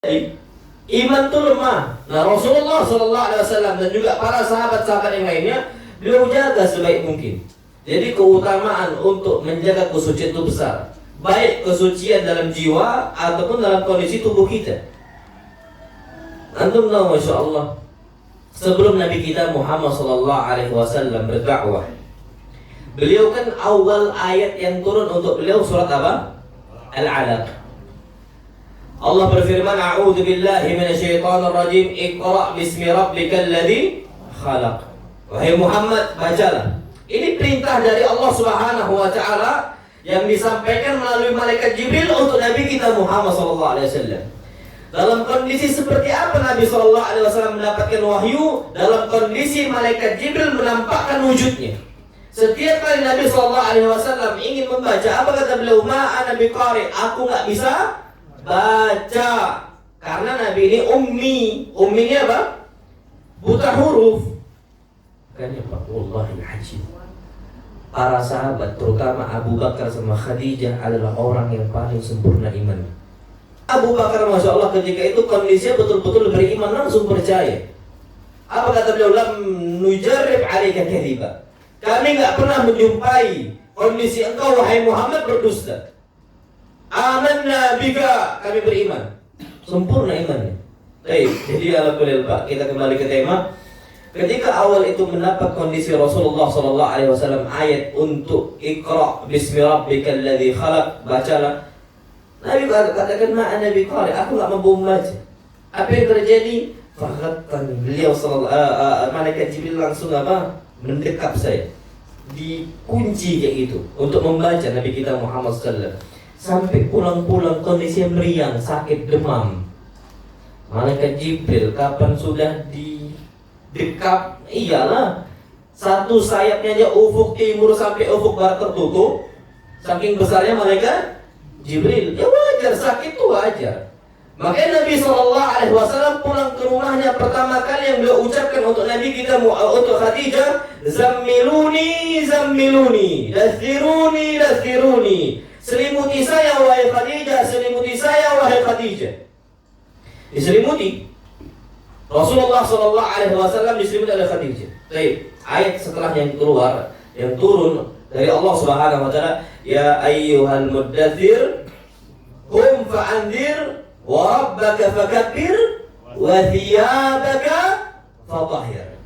Iman itu lemah. Nah, Rasulullah SAW dan juga para sahabat-sahabat yang lainnya, beliau jaga sebaik mungkin. Jadi keutamaan untuk menjaga kesucian itu besar, baik kesucian dalam jiwa ataupun dalam kondisi tubuh kita. Antum tahu, masya Allah, sebelum Nabi kita Muhammad SAW berdakwah, beliau kan awal ayat yang turun untuk beliau surat apa? Al-Alaq. Allah berfirman, A'udzu billahi minasyaitonir rajim, Iqra' bismi rabbikal ladzi khalaq. Wahai Muhammad, bacalah. Ini perintah dari Allah Subhanahu wa taala yang disampaikan melalui malaikat Jibril untuk Nabi kita Muhammad sallallahu alaihi wasallam. Dalam kondisi seperti apa Nabi sallallahu alaihi wasallam mendapatkan wahyu? Dalam kondisi malaikat Jibril menampakkan wujudnya. Setiap kali Nabi sallallahu alaihi wasallam ingin membaca, apa kata beliau? Ma ana biqari, aku enggak bisa baca, karena Nabi ini ummi. Ummi ini apa? Buta huruf. Kan ya Pak, wallahi ajib. Para sahabat, terutama Abu Bakar sama Khadijah, adalah orang yang paling sempurna iman. Abu Bakar, masya Allah, ketika itu kondisinya betul-betul beriman, langsung percaya. Apa kata beliau? Lam nujarrib alaika kadhiba. Kami enggak pernah menjumpai kondisi engkau wahai Muhammad berdusta. Amanna bika, kami beriman. Sempurna imannya. Baik, jadi alhamdulillah Pak, kita kembali ke tema. Ketika awal itu mendapat kondisi Rasulullah sallallahu alaihi wasallam ayat untuk Iqra' bismi rabbikal ladzi khalaq, bacalah. Nabi katakan, ma ana biqari, aku enggak mampu membaca. Apa yang terjadi? Fakhattan, beliau malaikat Jibril langsung apa? Mendekap saya. Dikunci kayak gitu untuk membaca Nabi kita Muhammad sallallahu alaihi wasallam. Sampai pulang-pulang kondisi meriang, sakit, demam. Malaikat Jibril kapan sudah didekap, iyalah, satu sayapnya aja ufuk timur sampai ufuk barat tertutup. Saking besarnya malaikat Jibril, ya wajar, sakit itu wajar. Makanya Nabi SAW pulang ke rumahnya, pertama kali yang beliau ucapkan untuk Nabi kita, untuk Khadijah, Zammiluni, Zammiluni, Dathiruni, Dathiruni. Selimuti saya wahai Khadijah, selimuti saya wahai Khadijah. Diselimuti. Rasulullah SAW diselimuti oleh Khadijah. Baik, ayat setelah yang keluar, yang turun dari Allah Subhanahu wa taala, ya ayyuhal muddatsir qum fa'anzir wa rabbaka fakabbir wa thiyabaka fatahhir.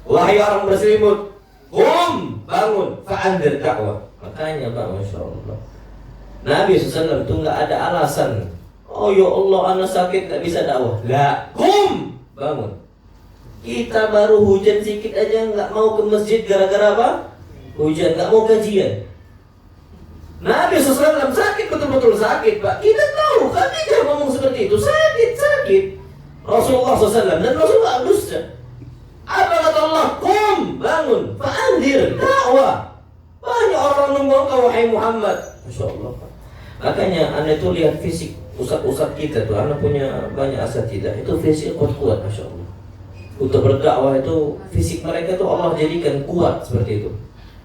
Wahai orang berselimut, qum, bangun, fa'anzir, dakwah. Makanya Pak, masya Allah, Nabi SAW itu nggak ada alasan. Oh ya Allah, anak sakit nggak bisa dakwah. Lah, kum, bangun. Kita baru hujan sedikit aja nggak mau ke masjid gara-gara apa? Hujan, nggak mau kajian. Nabi SAW sakit, betul-betul sakit Pak. Kita tahu, kami jangan ngomong seperti itu. Sakit. Rasulullah SAW dan Rasulullah dusta. Apa kata Allah? Kum, bangun, fa'andir, dakwah. Banyak orang nunggu kau wahai Muhammad. Masya Allah Pak. Makanya anda itu lihat fisik ustaz-ustaz kita tuh, anda punya banyak asatidzah, itu fisik kuat-kuat, masya Allah. Untuk berdakwah itu fisik mereka tuh Allah jadikan kuat seperti itu.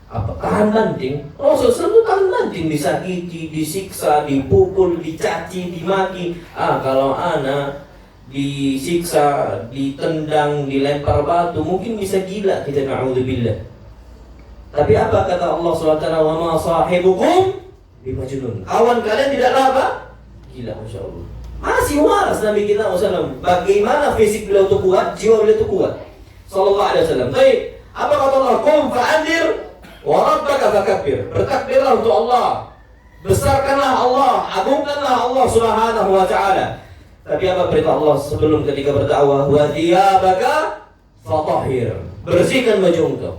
Apa tahan banting? Rasulullah itu tahan banting, disakiti, disiksa, dipukul, dicaci, dimaki. Kalau ana disiksa, ditendang, dilempar batu, mungkin bisa gila kita, na'udzubillah. Tapi apa kata Allah SWT? Wa ma sahibukum bimajnun. Kawan kalian tidaklah apa? Gila, masya Allah. Masih waras Nabi kita SAW. Bagaimana fisik beliau itu kuat, jiwa beliau itu kuat. Sallallahu alaihi wasallam. Baik, apa kata Allah? Qum fa'andir wa rabbaka fakabbir. Bertakbirlah untuk Allah. Besarkanlah Allah, agungkanlah Allah Subhanahu wa taala. Tapi apa perintah Allah sebelum ketika berdakwah? Wa thiyabaka fatahhir. Bersihkan baju engkau.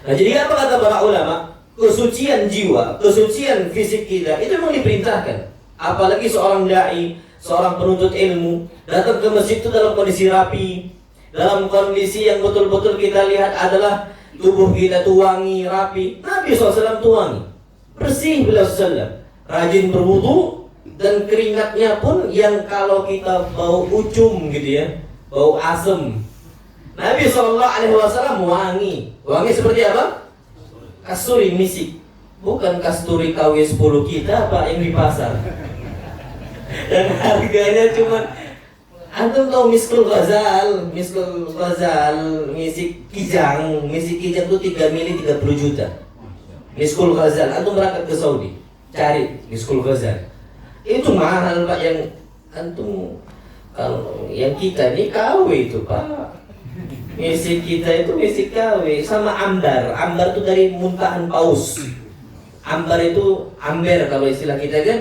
Nah, jadi apa kata para ulama? Kesucian jiwa, kesucian fisik kita itu memang diperintahkan. Apalagi seorang dai, seorang penuntut ilmu datang ke masjid itu dalam kondisi rapi, dalam kondisi yang betul-betul kita lihat adalah tubuh kita itu wangi, rapi. Nabi SAW itu wangi, bersih beliau SAW, rajin berwudu, dan keringatnya pun yang kalau kita bau ucum gitu ya, bau asem. Nabi SAW wangi. Wangi seperti apa? Kasturi misik. Bukan kasturi KW 10 kita Pak yang di pasar. Dan harganya cuma, antum tahu miskul ghazal, ngisi kijang itu 3 mili 30 juta. Miskul ghazal, antum berangkat ke Saudi, cari miskul ghazal. Itu mahal Pak, yang antum, kalau yang kita ini KW itu Pak. Ngisi kita itu ngisi KW sama ambar. Ambar itu dari muntahan paus. Ambar itu amber kalau istilah kita kan.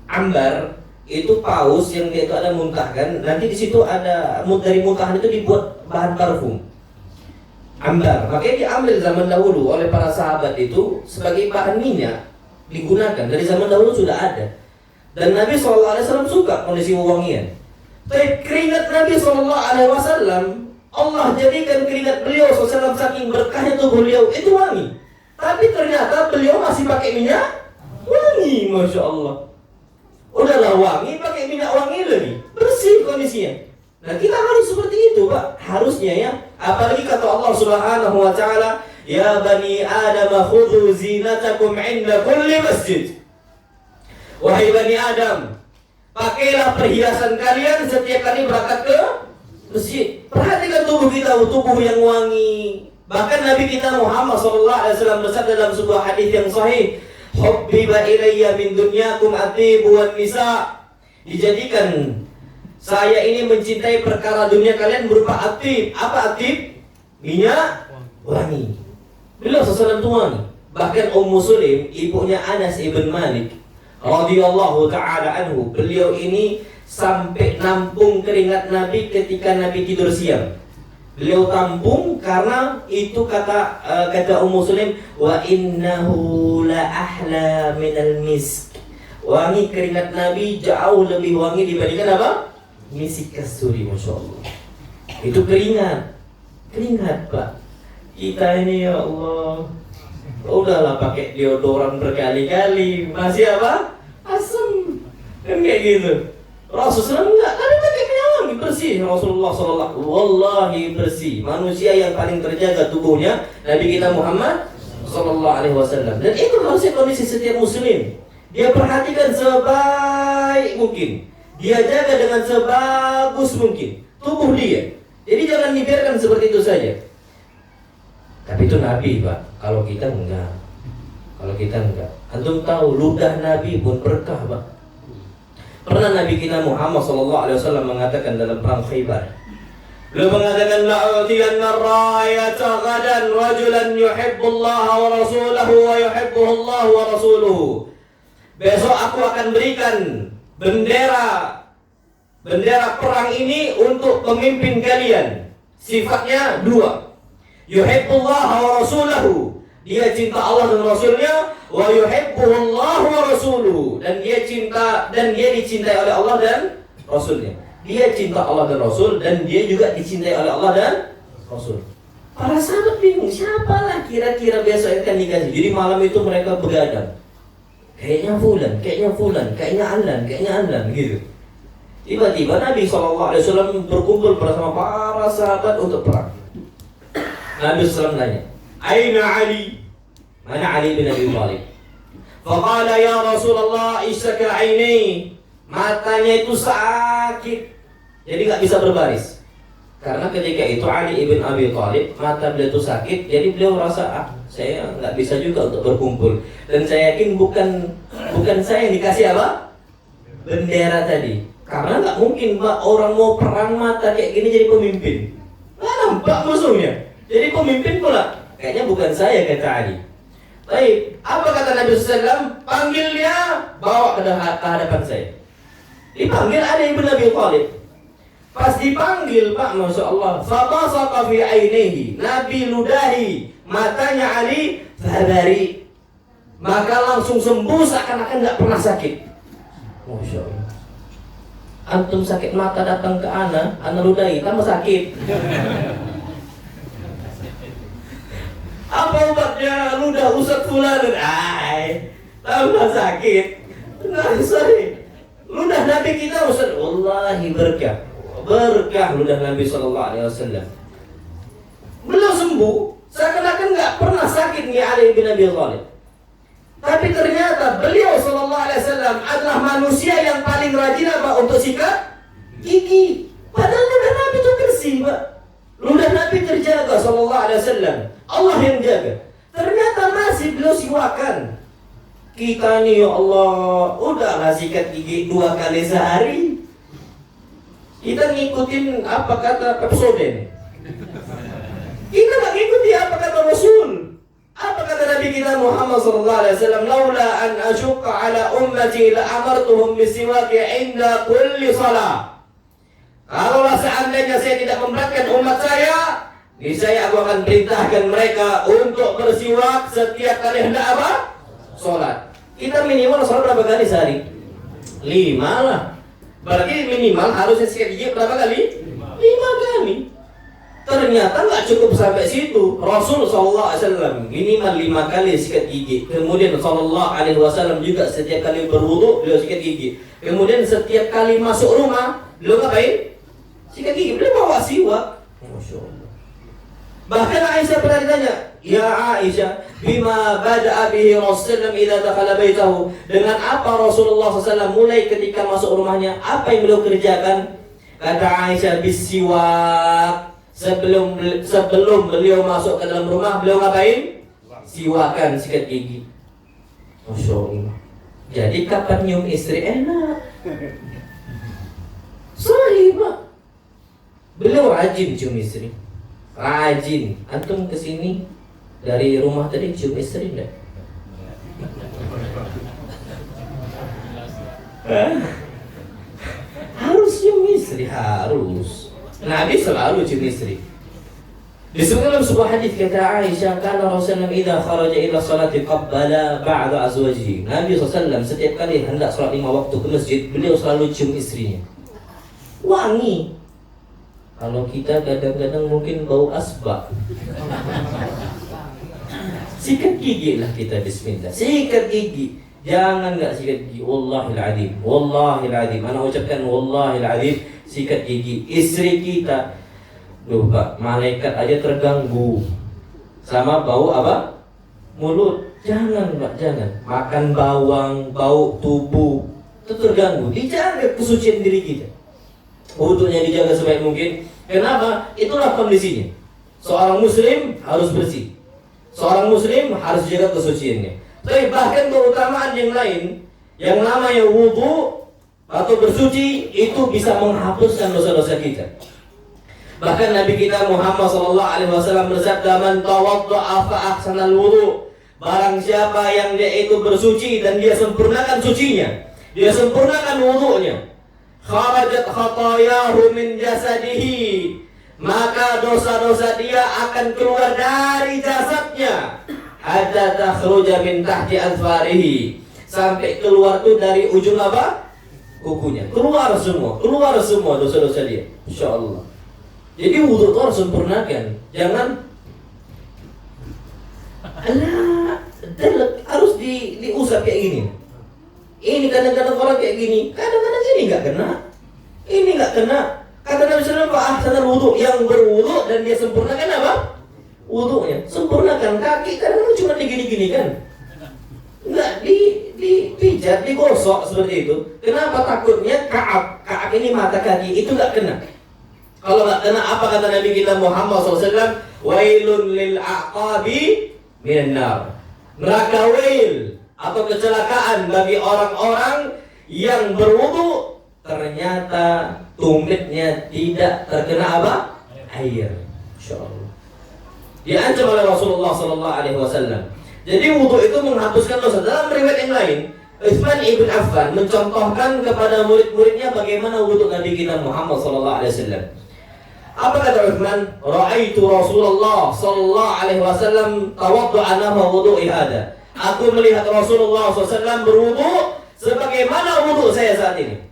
Ambar itu paus yang dia itu ada muntahkan. Nanti di situ ada dari muntahan itu dibuat bahan parfum. Ambar. Makanya diambil zaman dahulu oleh para sahabat itu sebagai bahan minyak, digunakan dari zaman dahulu sudah ada. Dan Nabi SAW suka kondisi wangian. Tapi keringat Nabi SAW, Allah jadikan keringat beliau SAW saking berkahnya tubuh beliau itu wangi. Tapi ternyata beliau masih pakai minyak wangi, Masya Allah. Udahlah wangi, pakai minyak wangi lagi, bersih kondisinya. Nah kita harus seperti itu Pak, harusnya ya. Apalagi kata Allah Subhanahu Wa Taala, Ya bani Adam khudhu zinatakum inda kulli masjid. Wahai bani Adam, pakailah perhiasan kalian setiap kali berangkat ke masjid. Perhatikan tubuh kita, tubuh yang wangi. Bahkan Nabi kita Muhammad SAW bersabda dalam sebuah hadis yang sahih, Hubbiba ilayya min dunyakum atibu wan nisa. Dijadikan saya ini mencintai perkara dunia kalian berupa atib. Apa atib? Minyak wangi. Beliau SAW itu wangi. Bahkan Ummu Sulaim, ibunya Anas ibn Malik radhiyallahu ta'ala anhu, beliau ini sampai nampung keringat Nabi ketika Nabi tidur siang. Beliau tampung karena itu kata Ummu Sulaim, wa innahu la ahla minal misk. Wangi keringat Nabi jauh lebih wangi dibandingkan apa? Misik kasturi, Masya Allah. Itu keringat Pak. Kita ini ya Allah, udahlah pakai deodoran berkali-kali masih apa? Asam. Kan kayak gitu. Rasulullah enggak, tapi pakai minyak wangi bersih. Rasulullah sallallahu wallahi bersih. Manusia yang paling terjaga tubuhnya Nabi kita Muhammad sallallahu alaihi wasallam. Dan itu harusnya kondisi setiap muslim. Dia perhatikan sebaik mungkin. Dia jaga dengan sebagus mungkin tubuh dia. Jadi jangan dibiarkan seperti itu saja. Tapi itu Nabi Pak. Kalau kita enggak. Antum tahu ludah Nabi pun berkah Pak. Pernah Nabi kita Muhammad SAW mengatakan dalam perang Khaybar, beliau mengatakan, la'utiyanna rayata ghadan rajulan yuhibbullaha wa rasulahu wa yuhibbuhullahu wa rasuluhu. Besok aku akan berikan bendera perang ini untuk pemimpin kalian. Sifatnya 2. Yuhibbullaha wa rasulahu. Dia cinta Allah dan Rasulnya, wa yuhibbuhullahu wa rasuluhu, dan dia dicintai oleh Allah dan Rasulnya. Dia cinta Allah dan Rasul, dan dia juga dicintai oleh Allah dan Rasul. Para sahabat bingung, siapalah kira-kira besok akan dikasih. Jadi malam itu mereka begadang. Kayaknya fulan, kayaknya Alan gitu. Tiba-tiba Nabi SAW berkumpul bersama para sahabat untuk perang. Nabi SAW nanya, Aina Ali? Mana Ali bin Abi Thalib? Faqala ya Rasulullah ishtaka aini. Matanya itu sakit, jadi gak bisa berbaris. Karena ketika itu Ali bin Abi Thalib, mata beliau itu sakit, jadi beliau rasa saya gak bisa juga untuk berkumpul. Dan saya yakin bukan saya yang dikasih apa? Bendera tadi. Karena gak mungkin Pak orang mau perang mata kayak gini jadi pemimpin. Gak nampak musuhnya, jadi pemimpin pula. Kayaknya bukan saya, kata Ali. Baik, apa kata Nabi SAW? Panggil dia, bawa ke hadapan saya. Dipanggil Ali bin Abi Thalib. Pas dipanggil Pak, Masya Allah, fabasaqa fi ainihi, Nabi ludahi matanya Ali, fabari, maka langsung sembuh seakan-akan gak pernah sakit. Masya Allah. Antum sakit mata datang ke ana ludahi, tambah sakit. Apa obatnya? Ludah Ustaz fulan. Tambah sakit. Nah, sorry. Ludah Nabi kita Ustaz, wallahi berkah ludah Nabi SAW. Beliau sembuh, seakan-akan nggak pernah sakit nih Ali bin Abi Thalib. Tapi ternyata beliau sallallahu alaihi wasallam adalah manusia yang paling rajin apa untuk sikat gigi. Padahal ludah Nabi itu bersih, Pak. Ludah Nabi terjaga sallallahu alaihi wasallam. Allah yang jaga. Ternyata masih beliau siwakan. Kita nih ya Allah, udahlah sikat gigi 2 kali sehari. Kita ngikutin apa kata Pepsodent. Kita nggak ngikuti apa kata Rasul. Apa kata Nabi kita Muhammad sallallahu alaihi wasallam, "Laula an asyqa ala ummati la amartuhum bisiwaki 'inda kulli shalah." Kalaulah seandainya saya tidak memberatkan umat saya, niscaya aku akan perintahkan mereka untuk bersiwak setiap kali hendak apa? Salat. Kita minimal salat berapa kali sehari? 5 lah. Berarti minimal harusnya sikat gigi berapa kali? 5 kali. Ternyata nggak cukup sampai situ. Rasul SAW minimal 5 kali sikat gigi. Kemudian SAW juga setiap kali berwudu beliau sikat gigi. Kemudian setiap kali masuk rumah beliau ngapain? Sikat gigi. Beliau bawa siwak. Masya Allah. Bahkan Aisyah pernah ditanya, "Ya Aisyah, bima bada'a bihi Rasulullah idza dakhala baitahu?" Dengan apa Rasulullah SAW mulai ketika masuk rumahnya? Apa yang beliau kerjakan? Kata Aisyah, bisiwak. Sebelum beliau masuk ke dalam rumah, beliau ngapain? Siwakan, sikat gigi. Masya Allah. Jadi kapan nyium istri enak? Sahih, Pak. Beliau rajin cium istri. Rajin. Antum kesini dari rumah tadi cium istri enggak? Harus cium istri, harus. Nabi selalu cium istri. Disebutkan dalam sebuah hadis kata Aisyah, "Kana Rasulullah idza kharaja ila salati qabbala ba'da azwajihi." Nabi SAW setiap kali hendak salat 5 waktu ke masjid, beliau selalu cium istrinya. Wangi. Kalau kita kadang-kadang mungkin bau asbak. Sikat gigi lah kita, bismillah. Sikat gigi. Jangan nggak sikat gigi. Wallahil adzim. Wallahil adzim. Ana ucapkan wallahil adzim. Sikat gigi istri kita. Loh Pak, malaikat aja terganggu sama bau apa? Mulut. Jangan Pak, jangan. Makan bawang, bau tubuh itu terganggu. Dijaga kesucian diri kita. Wudunya dijaga sebaik mungkin. Kenapa? Itulah kondisinya. Seorang muslim harus bersih. Seorang muslim harus jaga kesuciannya. Tapi bahkan keutamaan yang lain, yang namanya wudu atau bersuci itu bisa menghapuskan dosa-dosa kita. Bahkan Nabi kita Muhammad SAW bersabda, "Man tawadda'a fa ahsanal wudu." Barang siapa yang dia itu bersuci dan dia sempurnakan sucinya, dia sempurnakan wudunya, kharajat khatayahu min jasadihi, maka dosa-dosa dia akan keluar dari jasadnya, hatta takhruja min tahti azfarihi, sampai keluar tuh dari ujung apa? Kukunya. Keluar semua dosa-dosa dia. Insyaallah. Jadi wudu itu harus sempurnakan. Jangan harus diusap kayak gini. Ini kadang-kadang orang kayak gini, kadang-kadang ini nggak kena, ini nggak kena. Kata Nabi SAW, ahsanal wudu, yang berwudu dan dia sempurnakan apa? Wudunya, sempurnakan. Kaki kadang-kadang cuma digini-gini kan, nggak dipijat, digosok seperti itu. Kenapa? Takutnya Ka'ab ini mata kaki itu nggak kena. Kalau nggak kena, apa kata Nabi kita Muhammad SAW? Wailun lil aqabi minan nar. Neraka wail atau kecelakaan bagi orang-orang yang berwudu ternyata tumitnya tidak terkena apa? Air. Insyaallah. Diancam oleh Rasulullah SAW. Jadi wudu itu menghapuskan dosa. Dalam riwayat yang lain, Utsman ibn Affan mencontohkan kepada murid-muridnya bagaimana wudu Nabi kita Muhammad SAW. Apa kata Utsman? Ra'aitu Rasulullah sallallahu alaihi wasallam tawaddu'a nahwa wudu'i hada. Aku melihat Rasulullah SAW berwudu sebagaimana wudu saya saat ini.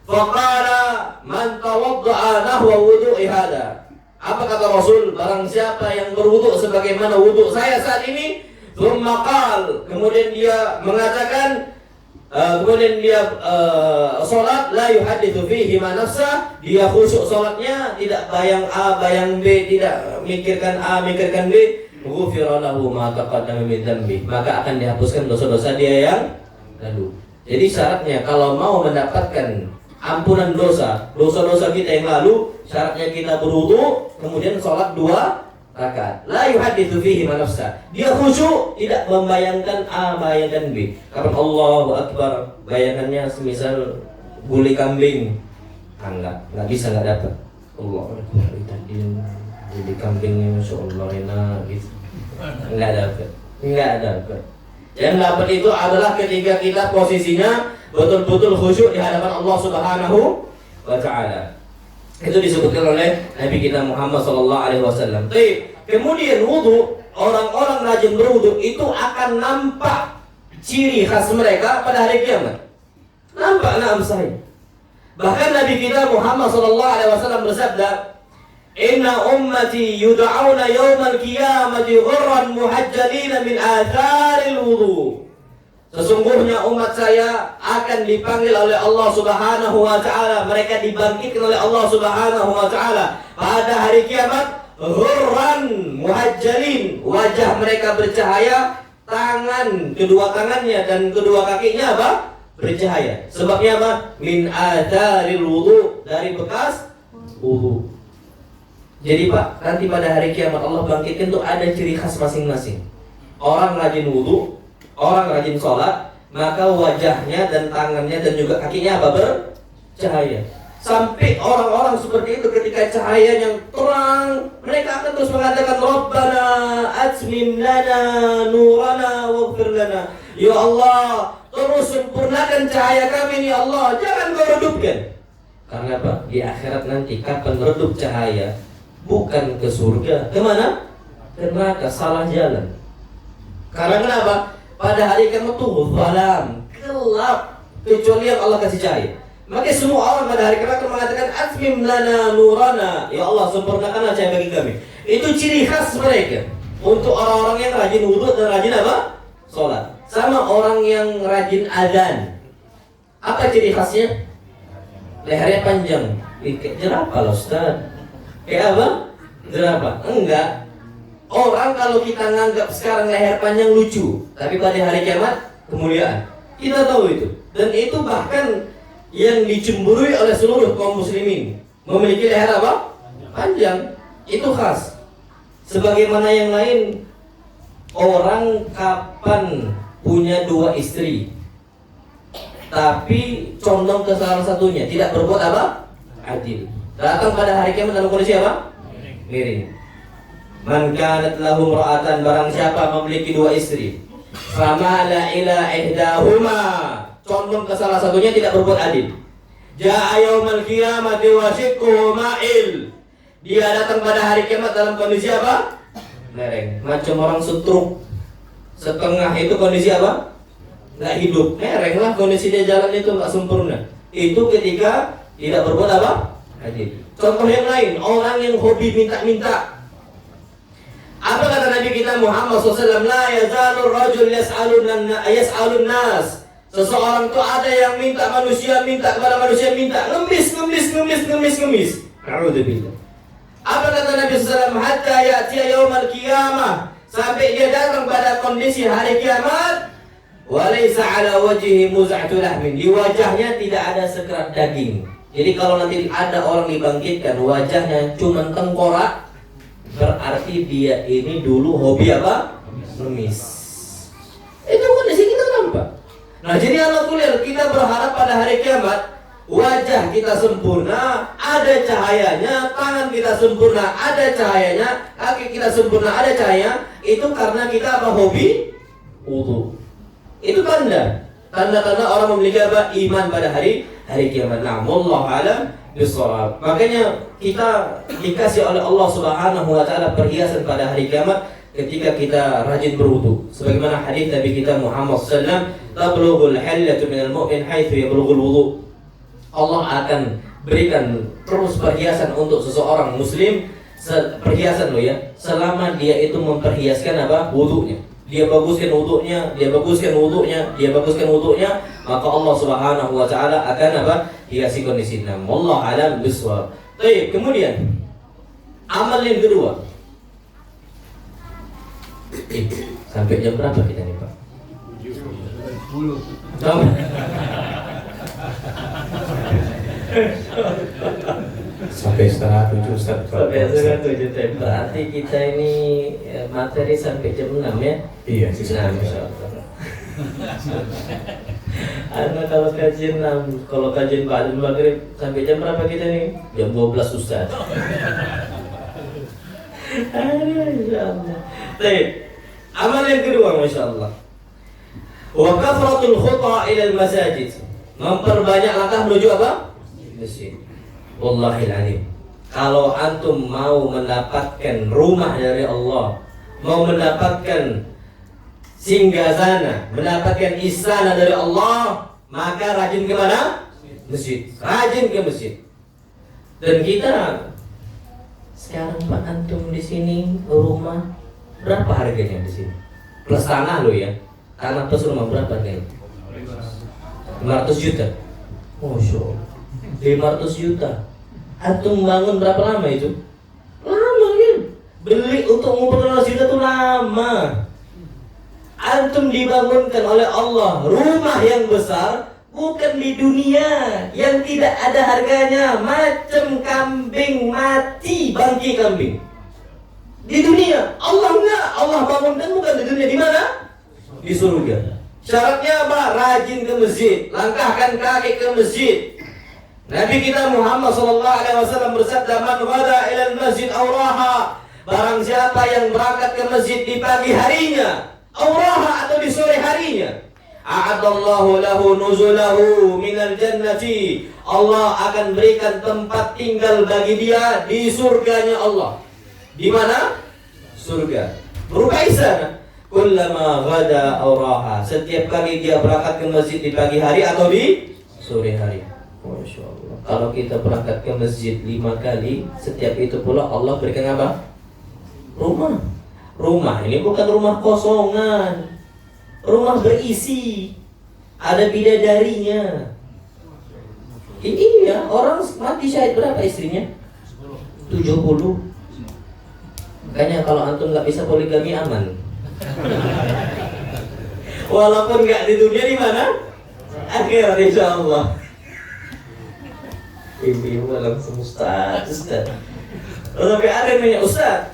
Faqala man tawadda'a nahwa wudu'i hada. Apa kata Rasul? Barang siapa yang berwudu sebagaimana wudu saya saat ini, tsumma qal, kemudian dia mengatakan, kemudian dia salat la yuhadditsu fihi ma nafsah, dia khusyuk salatnya, tidak bayang A bayang B, tidak mikirkan A mikirkan B. ghufira lahu ma taqaddama min dzambi, maka akan dihapuskan dosa-dosa dia yang lalu. Jadi syaratnya kalau mau mendapatkan ampunan dosa-dosa kita yang lalu, syaratnya kita berwudu, kemudian sholat 2 rakaat. La yuhaditsu fihi ma nafsa. Dia khusyuk, tidak membayangkan A, bayangkan B. Karena Allahu Akbar, bayangannya semisal gulai kambing. Enggak bisa, enggak dapat. Allahu Akbar, tadi gulai kambingnya masyaallah enak gitu. Enggak dapat. Yang dapat itu adalah ketika kita posisinya betul-betul khusyuk di hadapan Allah Subhanahu wa taala. Itu disebutkan oleh Nabi kita Muhammad sallallahu alaihi wasallam. Kemudian wudu, orang-orang rajin berwudu itu akan nampak ciri khas mereka pada hari kiamat. Nampak sahih. Bahkan Nabi kita Muhammad sallallahu alaihi wasallam bersabda, "Inna ummati yud'auna yaumal qiyamati ghurran muhajjalina min atharil wudu." Sesungguhnya umat saya akan dipanggil oleh Allah Subhanahu wa taala, mereka dibangkitkan oleh Allah Subhanahu wa taala pada hari kiamat ghurran muhajjalin, wajah mereka bercahaya, kedua tangannya dan kedua kakinya apa? Bercahaya. Sebabnya apa? Min atharil wudu, dari bekas wudu. Jadi Pak, nanti pada hari kiamat Allah bangkitkan tuh ada ciri khas masing-masing. Orang rajin wudu, orang rajin sholat, maka wajahnya dan tangannya dan juga kakinya apa? Bercahaya. Sampai orang-orang seperti itu ketika cahaya yang terang, mereka akan terus mengatakan, Rabbana atmim lana nurana waghfir lana. Ya Allah, terus sempurnakan cahaya kami ya Allah, jangan kau redupkan. Karena apa? Di akhirat nanti kapan redup cahaya? Bukan ke surga, kemana? Ke neraka, salah jalan. Karena kenapa? Pada hari kiamat tuh zalam, gelap, kecuali yang Allah kasih cahaya. Maka semua orang pada hari kiamat mengatakan atmim lana nurana, ya Allah sempurnakanlah cahaya bagi kami. Itu ciri khas mereka. Untuk orang-orang yang rajin wudu dan rajin apa? Sholat. Sama orang yang rajin azan. Apa ciri khasnya? Lehernya panjang. Kayak jerapah loh Ustaz. Kayak apa? Jerapah? Enggak. Orang kalau kita nganggap sekarang leher panjang lucu, tapi pada hari kiamat kemuliaan. Kita tahu itu. Dan itu bahkan yang dicemburui oleh seluruh kaum muslimin, memiliki leher apa? Panjang. Itu khas. Sebagaimana yang lain, orang kapan punya 2 istri tapi condong ke salah satunya, tidak berbuat apa? Adil. Datang pada hari kiamat dalam kondisi apa? Miring. Man kanat lahu imra'atan, barang siapa memiliki 2 istri, famala ila ihdahuma, condong ke salah satunya, tidak berbuat adil. Ja'a yaumal qiyamati wa shiqquhu ma'il. Dia datang pada hari kiamat dalam kondisi apa? Mereng, macam orang stroke. Setengah itu kondisi apa? Nggak hidup. Mereng lah kondisi dia, jalan itu nggak sempurna. Itu ketika tidak berbuat apa? Adil. Contoh yang lain, orang yang hobi minta-minta. Apa kata Nabi kita Muhammad SAW? La yazalur rajul yas'alun nas. Seseorang itu ada yang minta manusia, minta kepada manusia, minta ngemis. A'udzubillah. Apa kata Nabi SAW? Hatta ya'tiya yaumal qiyamah, sampai dia datang pada kondisi hari kiamat, walaysa ala wajhihi muz'atu lahmin, di wajahnya tidak ada sekerat daging. Jadi kalau nanti ada orang dibangkitkan wajahnya cuma tengkorak, berarti dia ini dulu hobi apa? Ngemis. Itu kondisi kita nampak. Nah jadi Allah kuliah, kita berharap pada hari kiamat wajah kita sempurna, ada cahayanya, tangan kita sempurna, ada cahayanya, kaki kita sempurna, ada cahaya. Itu karena kita apa? Hobi wudu. Itu tanda-tanda orang memiliki apa? Iman pada hari kiamat. Nah, wallahu a'lam bishawab. Makanya kita dikasih oleh Allah Subhanahu wa taala perhiasan pada hari kiamat ketika kita rajin berwudu. Sebagaimana hadis Nabi kita Muhammad sallallahu alaihi wasallam, "Tablughul hillatu minal mu'min haitsu yablughul wudu." Allah akan berikan terus perhiasan untuk seseorang muslim, perhiasan loh ya, selama dia itu memperhiaskan apa? Wudunya. Dia baguskan wudunya, maka Allah Subhanahu wa taala akan apa? Hiasi kondisinya. Wallahu a'lam bishawab. Baik, kemudian amal yang kedua. Sampai jam berapa kita nih Pak? Sampai setengah 7 Ustaz. Sampai setengah 7. Berarti kita ini materi sampai jam 6 ya? Iya sih. 6 insyaallah. Anda kalau kajian 6, kalau kajian Ba'dul Maghrib sampai jam berapa kita nih? Jam 12 Ustaz. Insyaallah. Baik. Amal yang kedua masyaallah. Wa kathratul khuta ila al-masajid. Memperbanyak langkah menuju apa? Masjid. Wallahil alim. Kalau antum mau mendapatkan rumah dari Allah, mau mendapatkan singgasana, mendapatkan istana dari Allah, maka rajin ke mana? Masjid. Rajin ke masjid. Dan kita sekarang Pak antum di sini rumah berapa harganya di sini? Plus tanah lo ya. Tanah plus rumah berapa nih? 500 juta. Masya Allah. 500 juta. Antum bangun berapa lama itu? Lama kan? Beli untuk ngumpulin 500 juta itu lama. Antum dibangunkan oleh Allah rumah yang besar, bukan di dunia yang tidak ada harganya, macam kambing mati, bangkai kambing. Di dunia Allah enggak, Allah bangunkan bukan di dunia, di mana? Di surga. Syaratnya apa? Rajin ke masjid, langkahkan kaki ke masjid. Nabi kita Muhammad SAW bersabda, "Man ghada ila al-masjid aw raha." Barang siapa yang berangkat ke masjid di pagi harinya, aw raha atau di sore harinya, a'adallahu lahu nuzulahu minal jannati. Allah akan berikan tempat tinggal bagi dia di surganya Allah. Di mana? Surga. Berupa sana. Kullama ghada aw raha. Setiap kali dia berangkat ke masjid di pagi hari atau di sore hari. Masya Allah. Kalau kita berangkat ke masjid 5 kali, setiap itu pula Allah berikan apa? Rumah. Rumah ini bukan rumah kosongan, rumah berisi, ada bidadarinya. Ini ya, orang mati syahid berapa istrinya? 70. Makanya kalau antum nggak bisa poligami aman. Walaupun nggak di dunia, di mana? Akhirat insyaallah. Ibu langsung Ustaz. Tapi ada yang nanya, Ustaz,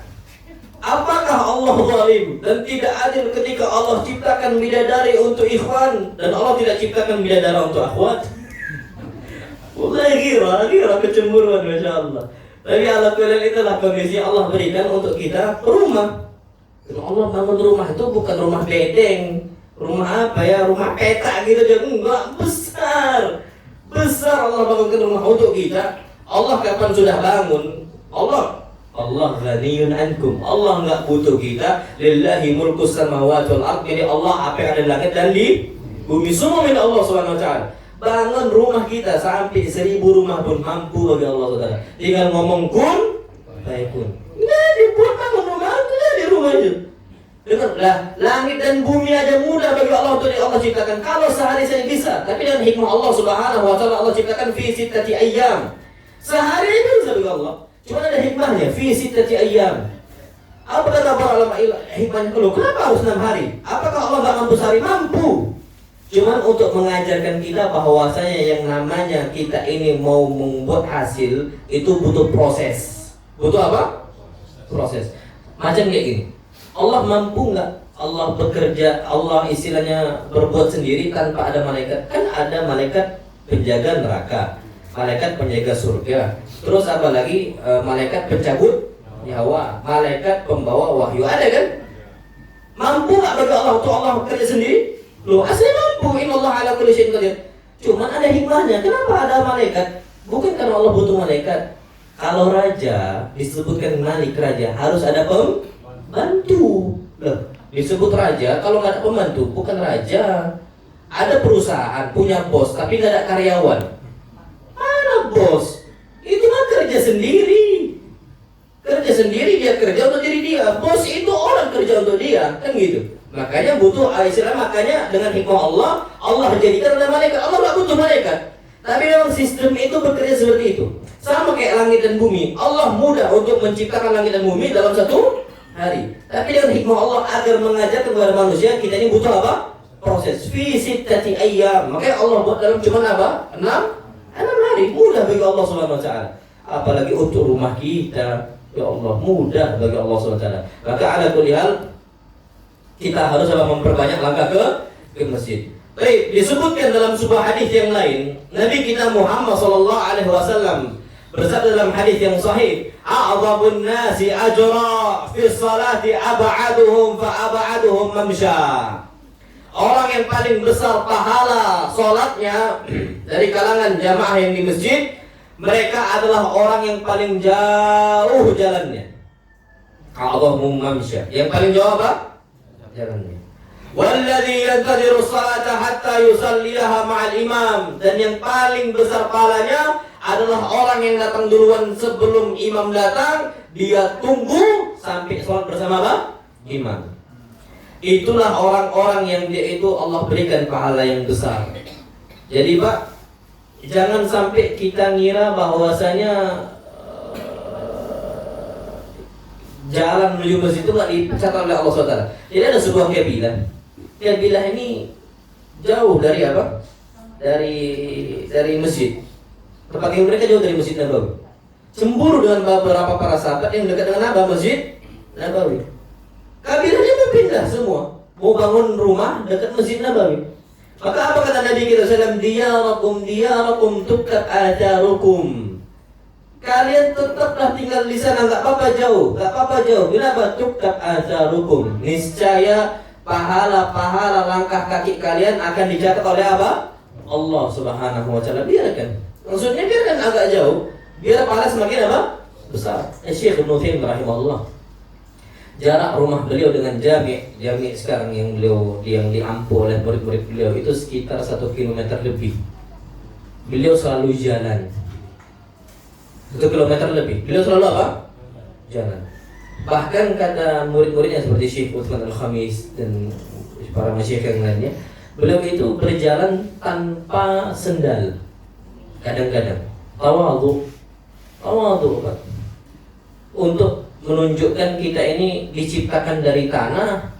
apakah Allah zalim dan tidak adil ketika Allah ciptakan bidadari untuk ikhwan dan Allah tidak ciptakan bidadari untuk akhwat? Wallahi kira kecemburuan, Masya Allah. Tapi ala kulli itulah kondisi Allah berikan untuk kita rumah. Dan Allah bangun rumah itu bukan rumah bedeng, rumah apa ya, rumah petak gitu aja, enggak, besar. Besar Allah bangunkan rumah untuk kita. Allah kapan sudah bangun? Allah ghaniyun ankum. Allah enggak butuh kita. Lillahi mulkus samawati wal ardh. Jadi Allah apa yang ada di langit dan di bumi semua milik Allah Subhanahu wa taala. Bangun rumah kita sampai 1000 rumah pun mampu bagi Allah Saudara. Tinggal ngomong kun fayakun. Enggak dibuat bangun rumah itu di rumah itu. Dengarlah, langit dan bumi aja mudah bagi Allah untuk Allah ciptakan. Kalau sehari saja bisa, tapi dengan hikmah Allah Subhanahu wa taala Allah ciptakan fi sittati ayyam. Sehari itu bisa bagi Allah. Cuma ada hikmahnya fi sittati ayyam. Apa kata para ulama hikmahnya kalau kenapa harus 6 hari? Apakah Allah enggak mampu sehari? Mampu. Cuman untuk mengajarkan kita bahwasanya yang namanya kita ini mau membuat hasil itu butuh proses. Butuh apa? Proses. Macam kayak gini. Allah mampu nggak? Allah bekerja, Allah istilahnya berbuat sendiri tanpa ada malaikat. Kan ada malaikat penjaga neraka, malaikat penjaga surga. Terus apa lagi? Malaikat pencabut nyawa, malaikat pembawa wahyu. Ada kan? Mampu nggak bagi Allah untuk Allah bekerja sendiri? Loh, asli mampu. Innallaha ala kulli syai'in qadir. Cuman ada hikmahnya. Kenapa ada malaikat? Bukan karena Allah butuh malaikat. Kalau raja disebutkan malik raja harus ada pembantu. Loh, disebut raja kalau nggak ada pembantu bukan raja. Ada perusahaan punya bos tapi nggak ada karyawan. Mana bos? Itu mah kerja sendiri. Kerja sendiri, dia kerja untuk diri dia. Bos itu orang kerja untuk dia, kan gitu. Makanya butuh istilah, makanya dengan hikmah Allah jadikan ada malaikat. Allah nggak butuh malaikat. Tapi memang sistem itu bekerja seperti itu. Sama kayak langit dan bumi. Allah mudah untuk menciptakan langit dan bumi dalam satu hari. Tapi dengan hikmah Allah agar mengajar kepada manusia, kita ini butuh apa? Proses. Fi sittati ayyam. Makanya Allah buat dalam cuma apa? 6 hari. Mudah bagi Allah Subhanahu wa taala. Apalagi untuk rumah kita, ya Allah, mudah bagi Allah Subhanahu wa taala. Maka ala kulli hal kita harus memperbanyak langkah ke masjid. Baik, disebutkan dalam sebuah hadis yang lain, Nabi kita Muhammad sallallahu alaihi wasallam bersabda dalam hadis yang sahih, "A'dhabun nasi ajra fi sholati ab'aduhum fa ab'aduhum mamsha." Orang yang paling besar pahala salatnya dari kalangan jamaah yang di masjid, mereka adalah orang yang paling jauh jalannya. A'dhabum mamsha. Yang paling jauh apa? Jalannya. Walladzi yantadiru sholata hatta yusalliha ma'al imam. Dan yang paling besar pahalanya adalah orang yang datang duluan sebelum imam datang, dia tunggu sampai sholat bersama apa? Imam. Itulah orang-orang yang dia itu Allah berikan pahala yang besar. Jadi Pak, jangan sampai kita ngira bahwasanya jalan menuju masjid itu nggak dicatat oleh Allah SWT. Jadi ada sebuah kabilah. Kabilah ini jauh dari apa? Dari masjid. Tempat yang mereka jauh dari Masjid Nabawi. Cemburu dengan beberapa para sahabat yang dekat dengan apa? Masjid Nabawi. Kabilahnya berpindah semua, mau bangun rumah dekat Masjid Nabawi. Maka apa kata Nabi kita sallam? Diyarakum tukkat atharukum. Kalian tetaplah tinggal di sana, nggak apa-apa jauh. Kenapa? Tukkat atharukum. Niscaya pahala-pahala langkah kaki kalian akan dicatat oleh apa? Allah Subhanahu wa taala. Biarkan. Maksudnya biarkan agak jauh, biar pahala semakin apa? Besar. Syekh Ibnu Utsaimin rahimahullah, jarak rumah beliau dengan jami sekarang yang diampu oleh murid-murid beliau itu sekitar 1 kilometer lebih. Beliau selalu jalan 1 kilometer lebih. Beliau selalu apa? Jalan. Bahkan kata murid-muridnya seperti Syekh Utsman Al-Khamis dan para masyayikh yang lainnya, beliau itu berjalan tanpa sendal. Kadang-kadang tawadhu Pak. Untuk menunjukkan kita ini diciptakan dari tanah.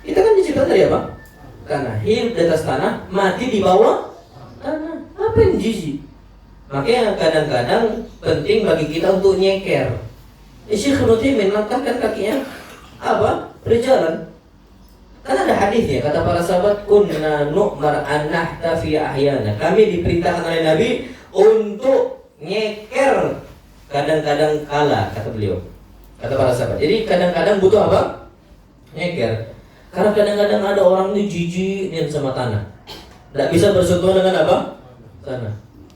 Kita kan diciptakan dari apa? Tanah. Hidup di atas tanah, mati di bawah tanah. Apa yang jijik? Makanya kadang-kadang penting bagi kita untuk nyeker. Syekh Ibnu Utsaimin melangkahkan kakinya apa? Berjalan. Kan ada hadisnya, kata para sahabat, kunna nu'mar an nahtafi ahyana. Kami diperintahkan oleh Nabi untuk nyeker kadang-kadang kala, kata beliau. Kata para sahabat. Jadi kadang-kadang butuh apa? Nyeker. Karena kadang-kadang ada orang itu jijik dengan sama tanah. Tidak bisa bersentuhan dengan apa? Tanah.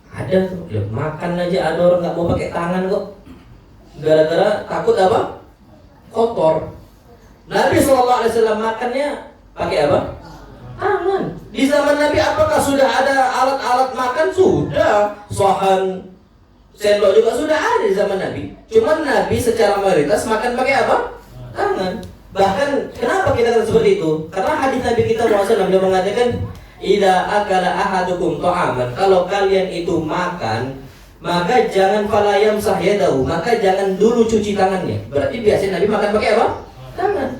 Ada tuh, ya, makan aja ada orang nggak mau pakai tangan kok. Gara-gara takut apa? Kotor. Nabi SAW makannya pakai apa? Tangan. Di zaman Nabi apakah sudah ada alat-alat makan? Sudah. Sohan, sendok juga sudah ada di zaman Nabi. Cuma Nabi secara mayoritas makan pakai apa? Tangan. Bahkan kenapa kita kata seperti itu? Karena hadis Nabi kita SAW beliau mengatakan, "Idza akala ahadukum ta'aman." Kalau kalian itu makan, maka jangan falayam sahyadahu, maka jangan dulu cuci tangannya. Berarti biasanya Nabi makan pakai apa? Tangan.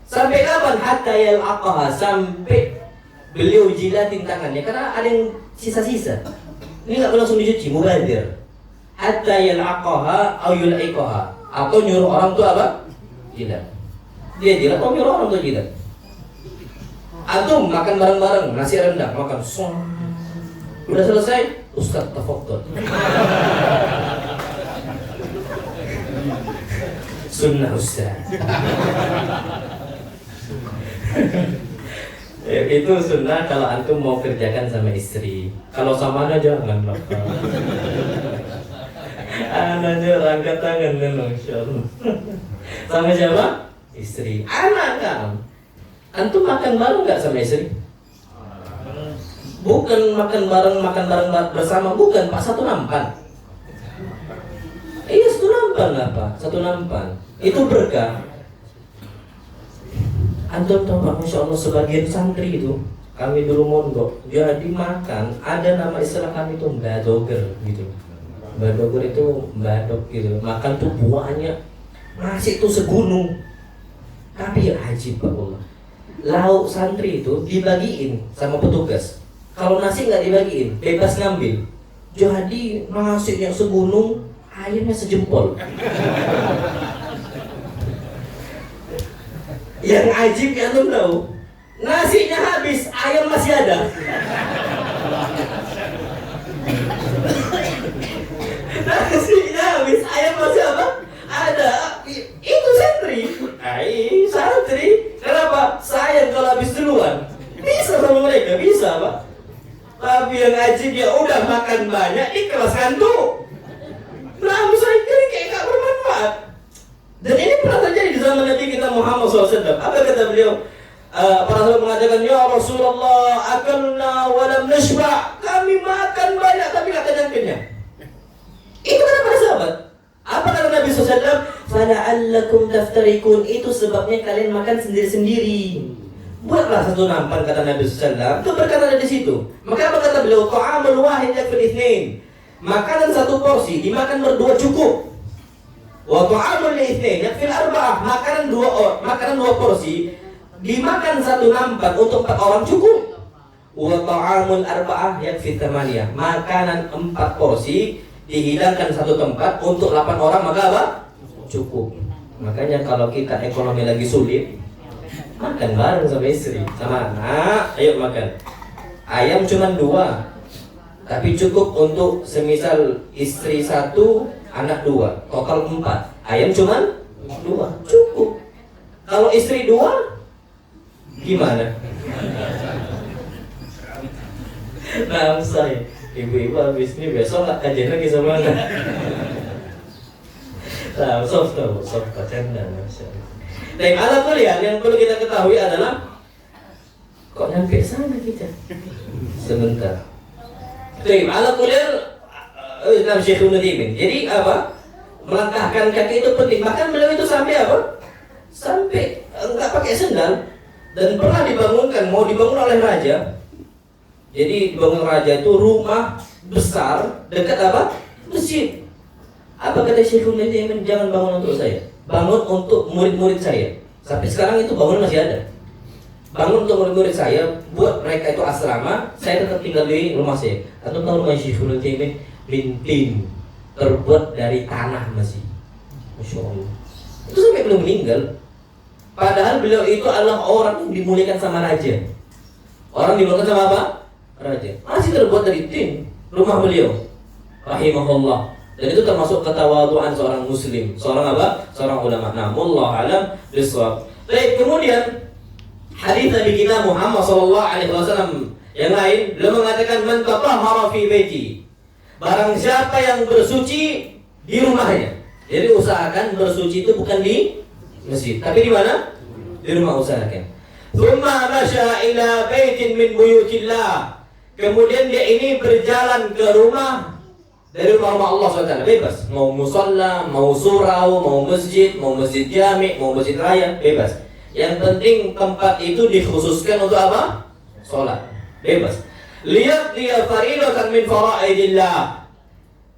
Sampai kapan? Hatta yal'aqaha, sampai beliau jilatin tangannya, karena ada yang sisa-sisa. Ini nggak langsung dicuci, mubadir. Hatta yal'aqaha aw yul'iqaha, atau nyuruh orang tuh apa? Jilat. Dia jilat atau nyuruh orang tuh jilat. Antum makan bareng-bareng, nasi rendang, makan song. Udah selesai, Ustaz tafadhol. Sunnah Ustaz. Itu sunnah kalau antum mau kerjakan sama istri. Kalau sama anak jangan Bapak. Anaknya angkat tangan dulu, insyaallah. Sama siapa? Istri. Anak kan. Antum makan bareng nggak sama istri? Bukan makan bareng bersama, bukan Pak, satu nampan. Iya, satu nampan apa? Satu nampan. Itu berkah. Antum tahu Pak, Masya Allah, sebagian santri itu, kami dulu mondok, jadi makan, ada nama istilah kami itu badoger gitu. Badoger itu badok gitu. Makan tuh buahnya, nasi itu segunung. Tapi yang ajib Pak Allah, lauk santri itu dibagiin sama petugas. Kalau nasi nggak dibagiin, bebas ngambil. Jadi nasinya segunung, ayamnya sejempol. Yang ajibnya antum tahu, nasinya habis, ayam masih ada. Nasinya habis, ayam masih apa? Ada. Itu santri. Santri. Kenapa? Sayang kalau habis duluan. Bisa sama mereka, bisa Pak. Tapi yang ajibnya udah makan banyak, ikhlas ngantuk. Nah, misalnya ini kayak gak bermanfaat. Dan ini pernah terjadi di zaman Nabi kita Muhammad SAW. Apa kata beliau? Para sahabat mengatakan, ya Rasulullah, akalna walam nashba. Kami makan banyak tapi gak kenyang-kenyang. Itu kata para sahabat. Apa kata Nabi SAW? Fala'allakum taftarikun. Itu sebabnya kalian makan sendiri-sendiri. Buatlah satu nampan, kata Nabi SAW. Itu berkata di situ. Maka apa kata beliau? Ta'amul wahid yakfil itsnain. Makanan satu porsi dimakan berdua cukup. Wa ta'amul itsnain yakfil arba'ah. Makanan dua porsi dimakan satu nampan untuk 4 orang cukup. Wa ta'amul arba'ah yakfil thamaniyah. Makanan 4 porsi dihidangkan satu tempat untuk 8 orang, maka apa? Cukup. Makanya kalau kita ekonomi lagi sulit, makan bareng sama istri, sama anak, ayo makan. Ayam cuma 2, tapi cukup untuk semisal istri 1, anak 2, total 4. Ayam cuma 2, cukup. Kalau istri 2, gimana? Nah, saya ibu-ibu habis ini besok nggak kajian lagi sama anak. Nah, soft bercanda, masya Allah. Tapi ala kuliah yang perlu kita ketahui adalah kok nyampe sana kita? Sebentar. Tapi ala kuliah dalam Syekh Ibnu Utsaimin. Jadi apa? Melangkahkan kaki itu penting. Bahkan beliau itu sampai apa? Sampai enggak pakai sendal dan pernah dibangunkan, mau dibangun oleh raja. Jadi dibangun raja itu rumah besar dekat apa? Masjid. Apa kata Syekh Ibnu Utsaimin? Jangan bangun untuk saya. Bangun untuk murid-murid saya. Sampai sekarang itu bangunan masih ada. Bangun untuk murid-murid saya, buat mereka itu asrama, saya tetap tinggal di rumah saya. Atau tahu rumah Syekh Ibnu Utsaimin mintin terbuat dari tanah masih. Masya Allah. Itu sampai belum meninggal. Padahal beliau itu adalah orang yang dimuliakan sama raja. Orang dimuliakan sama apa? Raja. Masih terbuat dari tin rumah beliau. Rahimahullah. Dan itu termasuk ketawaduan seorang muslim, seorang apa? Seorang ulama. Wallahu a'lam bishawab. Baik, kemudian hadis Nabi kita Muhammad sallallahu alaihi wasallam yang lain beliau mengatakan man tatahhara fi baiti. Barang siapa yang bersuci di rumahnya. Jadi usahakan bersuci itu bukan di masjid, tapi di mana? Di rumah usahakan. Tsumma masya ila baitin min buyutillah. Kemudian dia ini berjalan ke rumah dari rumah Allah SWT, bebas. Mau musalla, mau surau, mau masjid jami', mau masjid raya, bebas. Yang penting tempat itu dikhususkan untuk apa? Sholat, bebas. Lihat dia faridatan min faraidillah.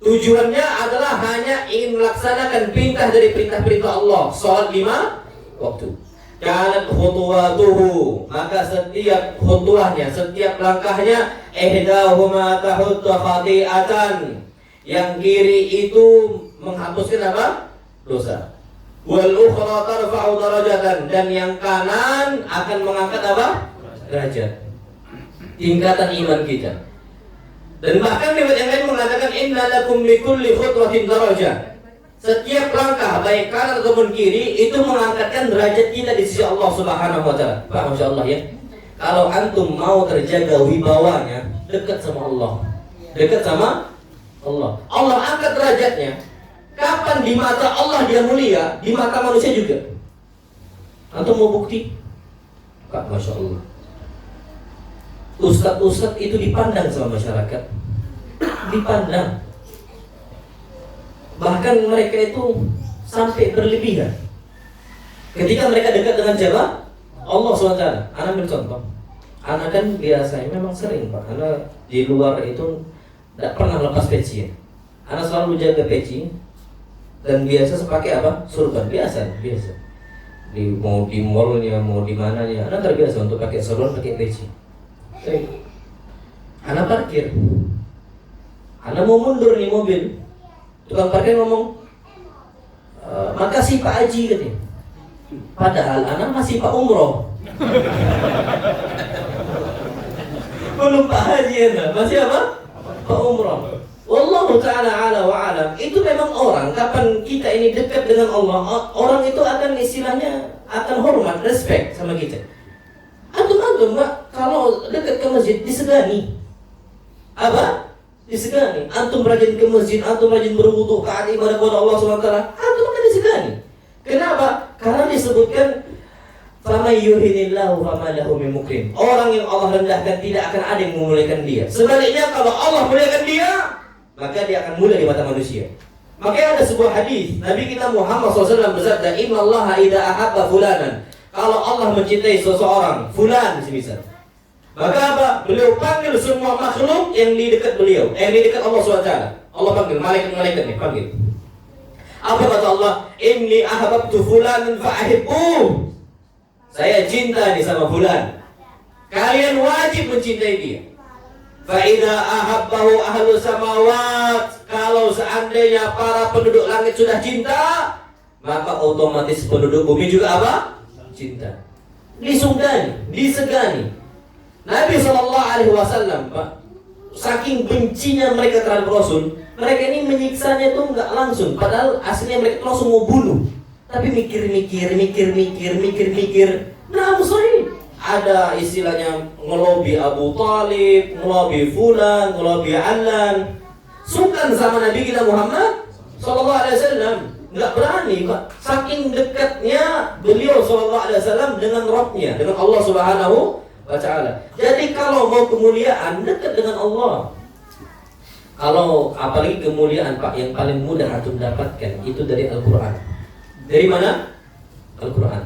Tujuannya adalah hanya ingin melaksanakan perintah dari perintah-perintah Allah. Sholat 5 waktu. Kanat khutuwatuhu, maka setiap khutuwahnya, setiap langkahnya, ihdahuma tahuttu khati'atan. Yang kiri itu menghapuskan apa? Dosa. Wal ukhra tarfa'u darajatan, dan yang kanan akan mengangkat apa? Derajat. Tingkatan iman kita. Dan bahkan riwayat yang lain mengatakan inna lakum likulli khutwatin darajah. Setiap langkah baik kanan ataupun kiri itu mengangkatkan derajat kita di sisi Allah Subhanahu wa taala. Pak, Masya Allah ya. Kalau antum mau terjaga wibawanya, dekat sama Allah. Dekat sama Allah. Allah angkat derajatnya. Kapan di mata Allah dia mulia, di mata manusia juga. Antum mau bukti? Pak, Masya Allah. Ustadz-ustadz itu dipandang sama masyarakat. Dipandang. Bahkan mereka itu sampai berlebihan. Ketika mereka dekat dengan siapa? Allah SWT. Anak ambil contoh. Anak kan biasanya memang sering Pak, karena di luar itu tidak pernah lepas peci ya. Anak selalu jaga peci dan biasa pakai apa? Surban, biasa. mau di mallnya, mau di mananya, Anda terbiasa untuk pakai saluran, pakai peci. Anda parkir, Anda mau mundur nih mobil, tukang parkir ngomong, makasih Pak Haji katanya. Padahal Anda masih Pak Umroh. Belum Pak Haji Anda, masih apa? Pak Umroh. Wallahu ta'ala ala wa alam. Itu memang orang, kapan kita ini dekat dengan Allah, orang itu akan istilahnya akan hormat, respect sama kita. Antum Mbak, kalau dekat ke masjid disegani. Apa? Disegani. Antum rajin ke masjid, antum rajin berwudu, taat ibadah kepada Allah SWT, antum akan disegani. Kenapa? Karena disebutkan faman yuhinillahu fama lahu min mukrim. Orang yang Allah rendahkan tidak akan ada yang memuliakan dia. Sebaliknya kalau Allah muliakan dia, maka dia akan mulia di mata manusia. Makanya ada sebuah hadis Nabi kita Muhammad SAW bersabda, innallaha idza ahabba fulanan. Kalau Allah mencintai seseorang, fulan semisal, maka apa? Beliau panggil semua makhluk yang di dekat beliau, yang di dekat Allah SWT. Allah panggil malaikat-malaikat nih, panggil. Apa kata Allah? Inni ahabbtu fulanan fa'ahibbuh. Saya cinta nih sama fulan. Kalian wajib mencintai dia. Fa'idha ahabbahu ahlu samawat. Kalau seandainya para penduduk langit sudah cinta, maka otomatis penduduk bumi juga apa? Cinta. Disegani. Nabi SAW, Pak, saking bencinya mereka terhadap Rasul, mereka ini menyiksanya tuh nggak langsung. Padahal aslinya mereka langsung mau bunuh. Tapi mikir. Nah, sorry. Ada istilahnya ngelobi Abu Talib, ngelobi Fulan, ngelobi Alan. Sungkan sama Nabi kita Muhammad SAW, nggak berani, Pak. Saking dekatnya beliau SAW dengan Rabbnya, dengan Allah Subhanahu wa Ta'ala. Jadi kalau mau kemuliaan, dekat dengan Allah. Kalau apalagi kemuliaan, Pak, yang paling mudah antum dapatkan itu dari Al-Quran. Dari mana? Al-Quran.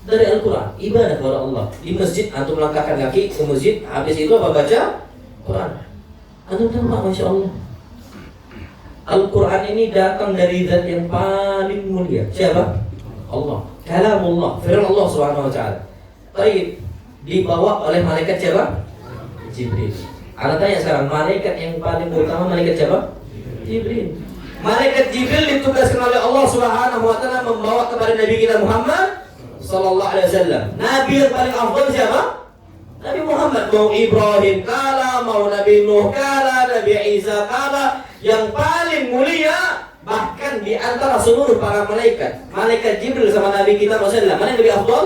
Dari Al-Quran, ibadah kepada Allah. Di masjid, antum melangkahkan kaki ke masjid, habis itu apa? Baca Quran. Antum tahu Pak, Masya Allah, Al-Quran ini datang dari zat yang paling mulia. Siapa? Allah. Kalamullah, firman Allah Subhanahu wa Ta'ala. Baik, dibawa oleh malaikat siapa? Jibril. Anda tanya sekarang, malaikat yang paling utama malaikat siapa? Jibril. Malaikat Jibril ditugaskan oleh Allah Subhanahu wa Ta'ala membawa kepada Nabi kita Muhammad sallallahu alaihi wasallam. Nabi yang paling afdal siapa? Nabi Muhammad. Mau Ibrahim kala, mau Nabi Nuh kala, Nabi Isa kala, yang paling mulia bahkan di antara seluruh para malaikat, malaikat Jibril sama Nabi kita Rasulullah, mana yang lebih afdal?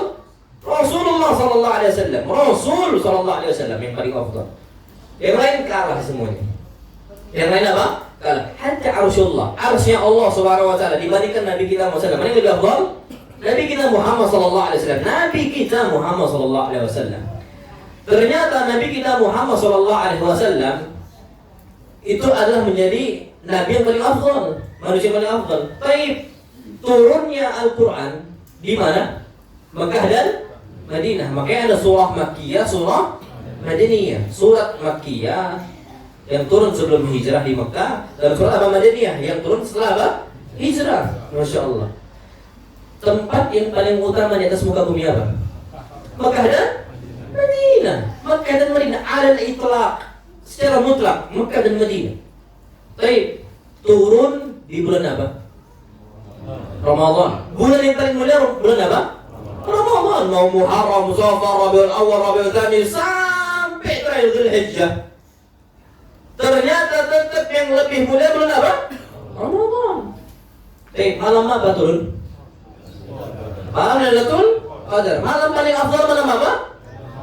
Rasulullah sallallahu alaihi wasallam. Rasul sallallahu alaihi wasallam yang paling afdal. Yang lain kalah semuanya. Yang lain apa? Kalah. Hatta arsyullah, arsy Allah Subhanahu wa Ta'ala dibandingkan Nabi kita Muhammad, mana yang lebih afdal? Nabi kita Muhammad sallallahu alaihi wasallam. Nabi kita Muhammad sallallahu alaihi wasallam. Ternyata Nabi kita Muhammad sallallahu alaihi wasallam itu adalah menjadi nabi yang paling afdal, manusia paling afdal. Baik, turunnya Al-Qur'an di mana? Mekah dan Madinah. Makanya ada surah Makkiyah, surah Madaniyah. Surat Makkiyah yang turun sebelum hijrah di Mekah, dan surat Madaniyah yang turun setelah apa? Hijrah. Masya Allah. Tempat yang paling utama di atas muka bumi apa? Mekah dan Madinah. Mekah dan Madinah alal itlaq, secara mutlak Mekah dan Madinah. Baik, turun di bulan apa? Ramadan. Bulan yang paling mulia bulan apa? Ramadan. Mau Muharram, Safar, Rabiul Awwal, Rabiul Tsani sampai terakhir Dzulhijjah. Ternyata tetap yang lebih mulia bulan apa? Ramadan. Baik, malam apa turun? Malam Lailatul Qadar. Malam paling afdal malam apa?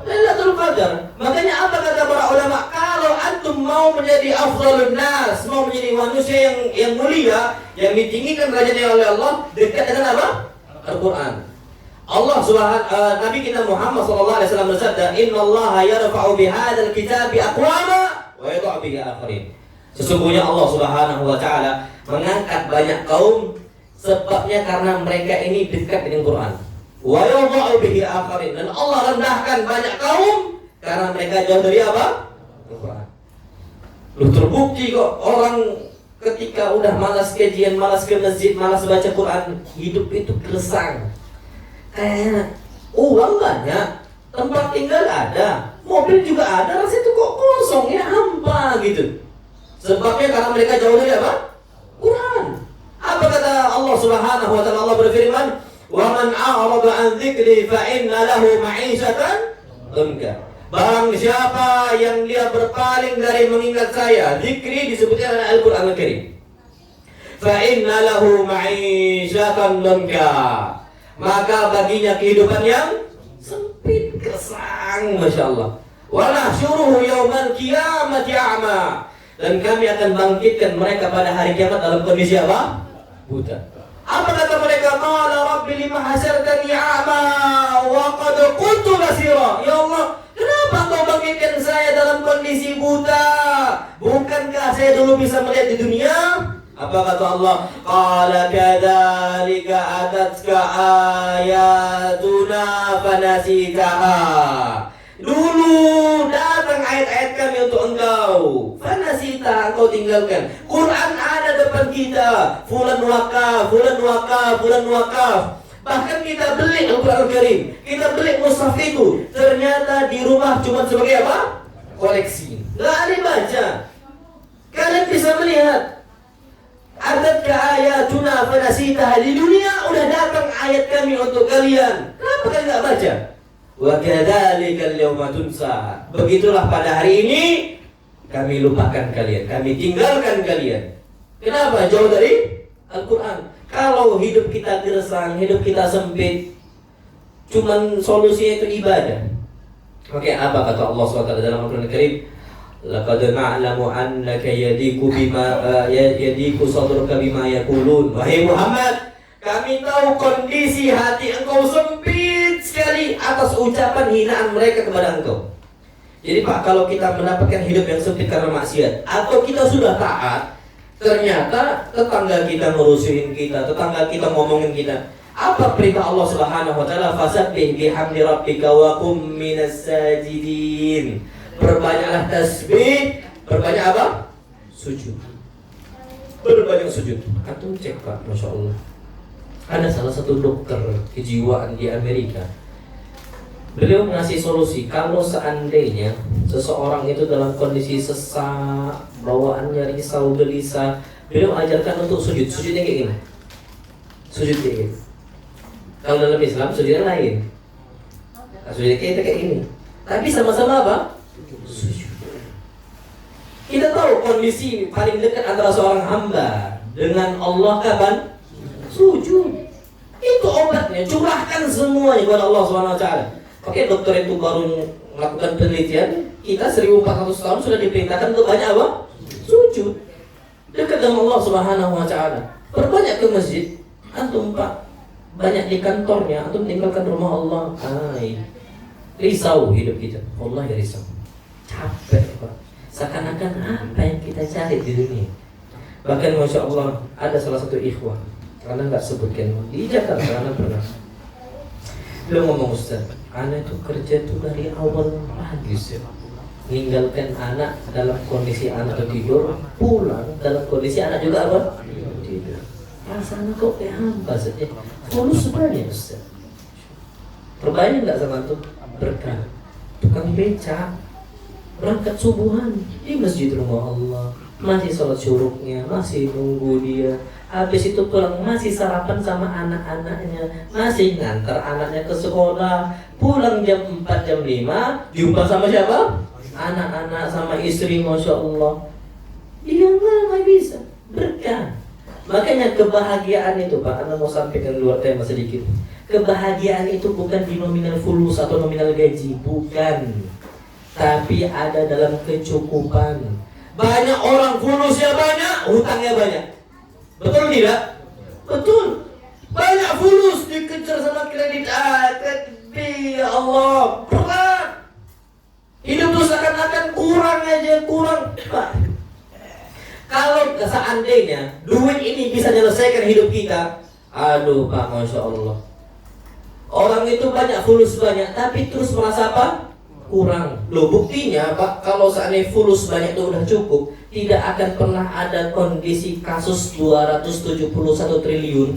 Lailatul Qadar. Makanya apa kata para ulama? Kalau antum mau menjadi afdalun nas, mau menjadi manusia yang mulia, yang ditinggikan derajatnya oleh Allah, dekat dengan apa? Al-Quran. Allah Nabi kita Muhammad sallallahu alaihi wasallam bersabda, "Innallaha yarfa'u bihadzal kitabi aqwama wa yadh'u bihi akharin." Sesungguhnya Allah Subhanahu wa Ta'ala mengangkat banyak kaum sebabnya karena mereka ini dekat dengan Quran. Wa yadh'u bihi akharin, dan Allah rendahkan banyak kaum karena mereka jauh dari apa? Al-Quran. Lu terbukti kok orang ketika udah malas kajian, malas ke masjid, malas baca Quran, hidup itu gersang. Uang banyak, tempat tinggal ada, mobil juga ada, rasanya itu kok kosong ya, hampa gitu. Sebabnya karena mereka jauh dari apa? Quran. Apa kata Allah Subhanahu wa taala? Allah berfirman, "Wa man a'rada an dzikri fa inna lahu ma'isyatan dhanka." Barang siapa yang dia berpaling dari mengingat saya, zikri disebutkan dalam Al-Qur'an Al-Karim. Fa inna lahu ma'isyatan dhanka. Maka baginya kehidupan yang sempit, gersang, Masya Allah. Wa nahsyuruhu yaumal qiyamati a'ma. Dan kami akan bangkitkan mereka pada hari kiamat dalam kondisi apa? Buta. Apa kata mereka? Qala rabbi lima hasyartani a'ma wa qad kuntu basira. Ya Allah, kenapa kau bangkitkan saya dalam kondisi buta? Bukankah saya dulu bisa melihat di dunia? Apa kata Allah? Qala kadzalika atatka ayatuna fanasitaha. Dulu datang ayat-ayat kami untuk engkau, fanasita, engkau tinggalkan. Quran ada depan kita, fulan wakaf, fulan wakaf, fulan wakaf. Bahkan kita beli Al-Quran Al-Karim, kita beli mushaf itu, ternyata di rumah cuma sebagai apa? Koleksi. Nggak ada yang baca. Kalian bisa melihat, atatka ayatuna fanasitaha. Di dunia udah datang ayat kami untuk kalian. Kenapa kalian nggak baca? Wa kadzalikal yauma tunsa. Begitulah pada hari ini kami lupakan kalian, kami tinggalkan kalian. Kenapa? Jauh dari Al-Quran. Kalau hidup kita gersang, hidup kita sempit, cuman solusinya itu ibadah. Oke, apa kata Allah SWT dalam Al-Quran Al-Karim? Laqad na'lamu annaka yadiku sadruka bima yaqulun. Wahai Muhammad, kami tahu kondisi hati engkau sempit sekali atas ucapan hinaan mereka kepada engkau. Jadi Pak, kalau kita mendapatkan hidup yang sempit karena maksiat, atau kita sudah taat, ternyata tetangga kita ngerusuhin kita, tetangga kita ngomongin kita. Apa perintah Allah Subhanahu wa taala? Fasabbih bihamdi rabbika wa kum minas sajidin. Perbanyaklah tasbih, perbanyak apa? Sujud. Berbanyak sujud. Antum cek Pak, Masya Allah. Ada salah satu dokter kejiwaan di Amerika. Beliau ngasih solusi, kalau seandainya seseorang itu dalam kondisi sesak, bawaannya risau gelisah, beliau ajarkan untuk sujud. Sujudnya kayak gini. Sujud kayak gini. Kalau dalam Islam sujudnya lain. Sujudnya kayak gini. Tapi sama-sama apa? Sujud. Kita tahu kondisi paling dekat antara seorang hamba dengan Allah kapan? Sujud. Itu obatnya, curahkan semuanya kepada Allah SWT. Oke, dokter itu baru melakukan penelitian, kita 1400 tahun sudah diperintahkan untuk banyak apa? Sujud. Dekat dengan Allah SWT. Perbanyak ke masjid. Antum Pak, banyak di kantornya, antum tinggalkan rumah Allah. Risau hidup kita. Allah ya risau. Capek Pak. Seakan-akan apa yang kita cari di dunia. Bahkan Masya Allah, ada salah satu ikhwah, karena nggak sebutkan di Jakarta, karena pernah beliau ngomong, Ustaz, anak itu kerja tuh dari awal pagi, meninggalkan anak dalam kondisi anak tidur, pulang dalam kondisi anak juga apa? Tidur. Rasanya kok kayak hamba saja. Fulus sebenarnya, Ustaz. Perbanyak nggak sama tuh? Berkah. Tukang beca, berangkat subuhan di masjid rumah Allah, masih sholat syuruknya, masih nunggu dia. Habis itu pulang masih sarapan sama anak-anaknya, masih ngantar anaknya ke sekolah. Pulang jam 4, jam 5, jumpa sama siapa? Anak-anak sama istri, Masya Allah. Dia nggak bisa, berkah. Makanya kebahagiaan itu Pak, Anda mau sampaikan luar tema sedikit. Kebahagiaan itu bukan di nominal fulus atau nominal gaji, bukan. Tapi ada dalam kecukupan. Banyak orang fulusnya banyak, hutangnya banyak. Betul tidak? Betul. Banyak fulus dikejar sama kredit. Tapi ya Allah, berat. Hidup tuh seakan-akan kurang aja, kurang. Pak, kalau seandainya duit ini bisa menyelesaikan hidup kita, aduh Pak, Masya Allah. Orang itu banyak fulus banyak, tapi terus merasa apa? Kurang. Loh, buktinya Pak, kalau seandainya fulus banyak itu udah cukup, tidak akan pernah ada kondisi kasus 271 triliun.